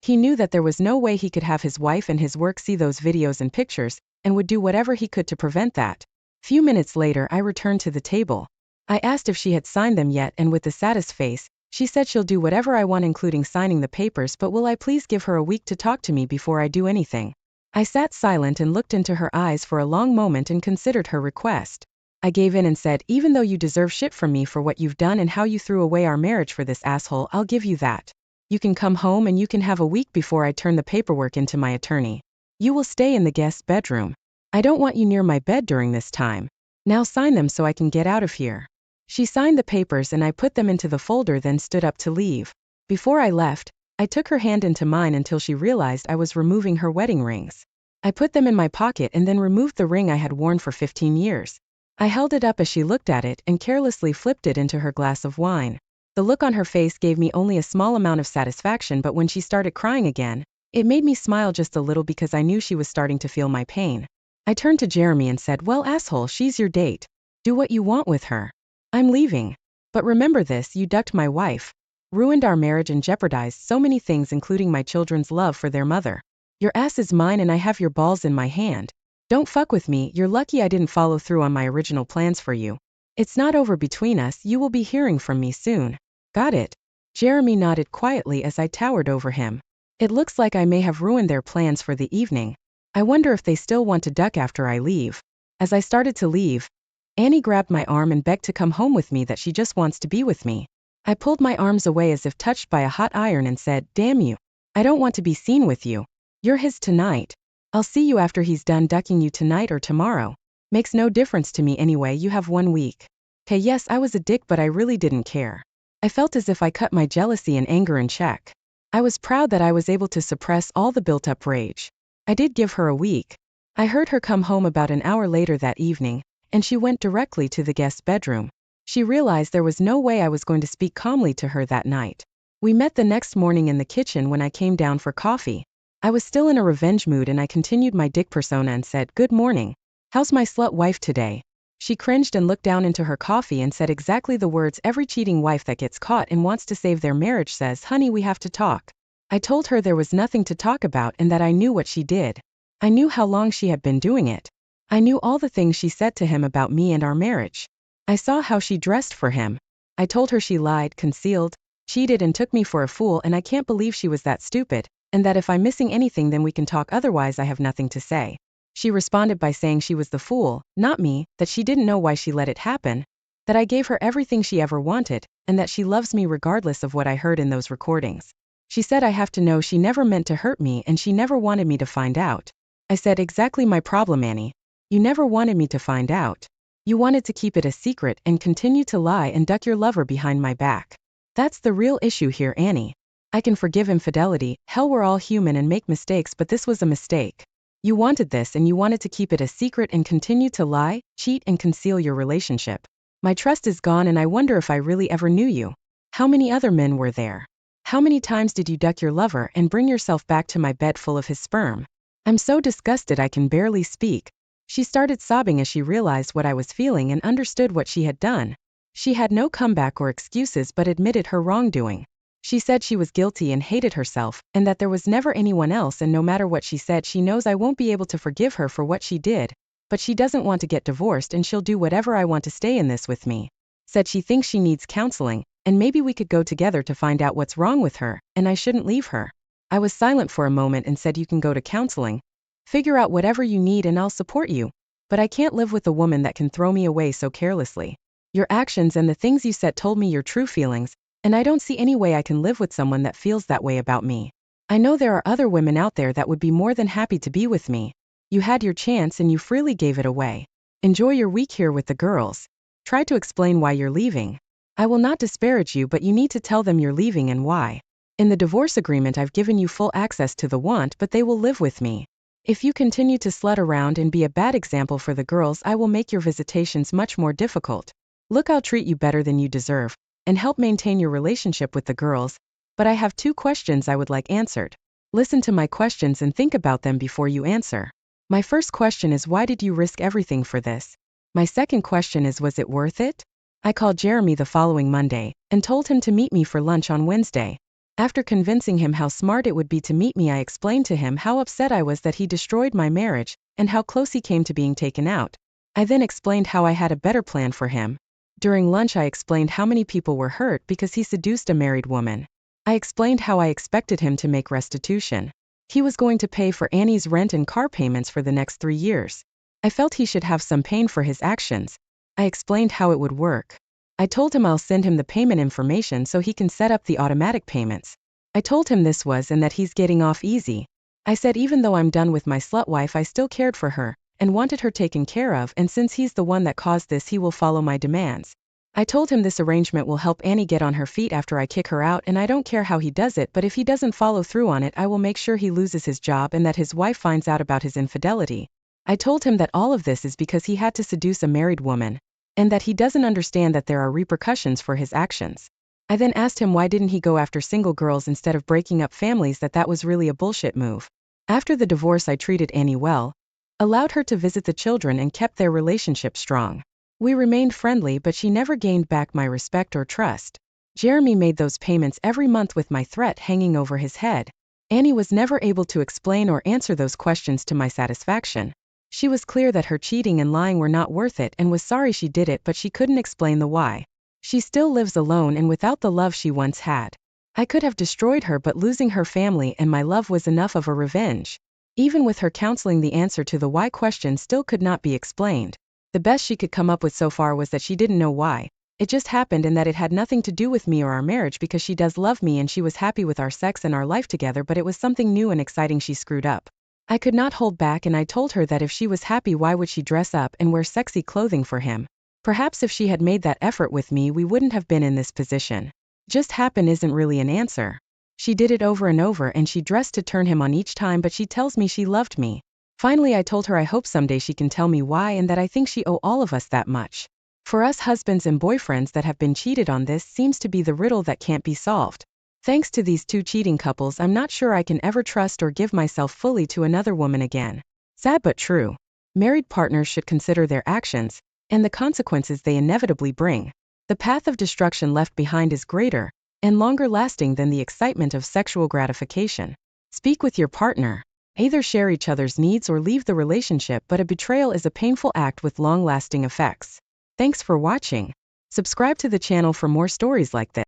He knew that there was no way he could have his wife and his work see those videos and pictures, and would do whatever he could to prevent that. Few minutes later, I returned to the table. I asked if she had signed them yet, and with the saddest face, she said she'll do whatever I want, including signing the papers, but will I please give her a week to talk to me before I do anything? I sat silent and looked into her eyes for a long moment and considered her request. I gave in and said, even though you deserve shit from me for what you've done and how you threw away our marriage for this asshole, I'll give you that. You can come home and you can have a week before I turn the paperwork into my attorney. You will stay in the guest bedroom. I don't want you near my bed during this time. Now sign them so I can get out of here. She signed the papers and I put them into the folder, then stood up to leave. Before I left, I took her hand into mine until she realized I was removing her wedding rings. I put them in my pocket and then removed the ring I had worn for 15 years. I held it up as she looked at it and carelessly flipped it into her glass of wine. The look on her face gave me only a small amount of satisfaction, but when she started crying again, it made me smile just a little because I knew she was starting to feel my pain. I turned to Jeremy and said, well, asshole, she's your date. Do what you want with her. I'm leaving. But remember this, you ducked my wife, ruined our marriage and jeopardized so many things, including my children's love for their mother. Your ass is mine and I have your balls in my hand. Don't fuck with me, you're lucky I didn't follow through on my original plans for you. It's not over between us, you will be hearing from me soon. Got it? Jeremy nodded quietly as I towered over him. It looks like I may have ruined their plans for the evening. I wonder if they still want to duck after I leave. As I started to leave, Annie grabbed my arm and begged to come home with me, that she just wants to be with me. I pulled my arms away as if touched by a hot iron and said, damn you. I don't want to be seen with you. You're his tonight. I'll see you after he's done ducking you tonight or tomorrow. Makes no difference to me anyway, you have 1 week. Okay, yes, I was a dick, but I really didn't care. I felt as if I cut my jealousy and anger in check. I was proud that I was able to suppress all the built-up rage. I did give her a week. I heard her come home about an hour later that evening, and she went directly to the guest bedroom. She realized there was no way I was going to speak calmly to her that night. We met the next morning in the kitchen when I came down for coffee. I was still in a revenge mood and I continued my dick persona and said, good morning. How's my slut wife today? She cringed and looked down into her coffee and said exactly the words every cheating wife that gets caught and wants to save their marriage says, honey, we have to talk. I told her there was nothing to talk about and that I knew what she did. I knew how long she had been doing it. I knew all the things she said to him about me and our marriage. I saw how she dressed for him. I told her she lied, concealed, cheated and took me for a fool, and I can't believe she was that stupid, and that if I'm missing anything then we can talk, otherwise I have nothing to say. She responded by saying she was the fool, not me, that she didn't know why she let it happen, that I gave her everything she ever wanted, and that she loves me regardless of what I heard in those recordings. She said I have to know she never meant to hurt me and she never wanted me to find out. I said, exactly my problem, Annie. You never wanted me to find out. You wanted to keep it a secret and continue to lie and duck your lover behind my back. That's the real issue here, Annie. I can forgive infidelity, hell, we're all human and make mistakes, but this was a mistake. You wanted this and you wanted to keep it a secret and continue to lie, cheat and conceal your relationship. My trust is gone and I wonder if I really ever knew you. How many other men were there? How many times did you duck your lover and bring yourself back to my bed full of his sperm? I'm so disgusted I can barely speak. She started sobbing as she realized what I was feeling and understood what she had done. She had no comeback or excuses but admitted her wrongdoing. She said she was guilty and hated herself, and that there was never anyone else, and no matter what she said, she knows I won't be able to forgive her for what she did, but she doesn't want to get divorced and she'll do whatever I want to stay in this with me. Said she thinks she needs counseling, and maybe we could go together to find out what's wrong with her, and I shouldn't leave her. I was silent for a moment and said, you can go to counseling. Figure out whatever you need and I'll support you. But I can't live with a woman that can throw me away so carelessly. Your actions and the things you said told me your true feelings, and I don't see any way I can live with someone that feels that way about me. I know there are other women out there that would be more than happy to be with me. You had your chance and you freely gave it away. Enjoy your week here with the girls. Try to explain why you're leaving. I will not disparage you, but you need to tell them you're leaving and why. In the divorce agreement, I've given you full access to the want, but they will live with me. If you continue to slut around and be a bad example for the girls, I will make your visitations much more difficult. Look, I'll treat you better than you deserve and help maintain your relationship with the girls, but I have 2 questions I would like answered. Listen to my questions and think about them before you answer. My first question is, why did you risk everything for this? My second question is, was it worth it? I called Jeremy the following Monday and told him to meet me for lunch on Wednesday. After convincing him how smart it would be to meet me, I explained to him how upset I was that he destroyed my marriage and how close he came to being taken out. I then explained how I had a better plan for him. During lunch, I explained how many people were hurt because he seduced a married woman. I explained how I expected him to make restitution. He was going to pay for Annie's rent and car payments for the next 3 years. I felt he should have some pain for his actions. I explained how it would work. I told him I'll send him the payment information so he can set up the automatic payments. I told him this was and that he's getting off easy. I said even though I'm done with my slut wife, I still cared for her and wanted her taken care of, and since he's the one that caused this, he will follow my demands. I told him this arrangement will help Annie get on her feet after I kick her out, and I don't care how he does it, but if he doesn't follow through on it, I will make sure he loses his job and that his wife finds out about his infidelity. I told him that all of this is because he had to seduce a married woman, and that he doesn't understand that there are repercussions for his actions. I then asked him why didn't he go after single girls instead of breaking up families, that was really a bullshit move. After the divorce, I treated Annie well, allowed her to visit the children, and kept their relationship strong. We remained friendly, but she never gained back my respect or trust. Jeremy made those payments every month with my threat hanging over his head. Annie was never able to explain or answer those questions to my satisfaction. She was clear that her cheating and lying were not worth it and was sorry she did it, but she couldn't explain the why. She still lives alone and without the love she once had. I could have destroyed her, but losing her family and my love was enough of a revenge. Even with her counseling, the answer to the why question still could not be explained. The best she could come up with so far was that she didn't know why. It just happened and that it had nothing to do with me or our marriage, because she does love me and she was happy with our sex and our life together, but it was something new and exciting she screwed up. I could not hold back, and I told her that if she was happy, why would she dress up and wear sexy clothing for him? Perhaps if she had made that effort with me, we wouldn't have been in this position. Just happen isn't really an answer. She did it over and over, and she dressed to turn him on each time, but she tells me she loved me. Finally, I told her I hope someday she can tell me why, and that I think she owe all of us that much. For us husbands and boyfriends that have been cheated on, this seems to be the riddle that can't be solved. Thanks to these 2 cheating couples, I'm not sure I can ever trust or give myself fully to another woman again. Sad but true. Married partners should consider their actions and the consequences they inevitably bring. The path of destruction left behind is greater and longer lasting than the excitement of sexual gratification. Speak with your partner. Either share each other's needs or leave the relationship, but a betrayal is a painful act with long-lasting effects. Thanks for watching. Subscribe to the channel for more stories like this.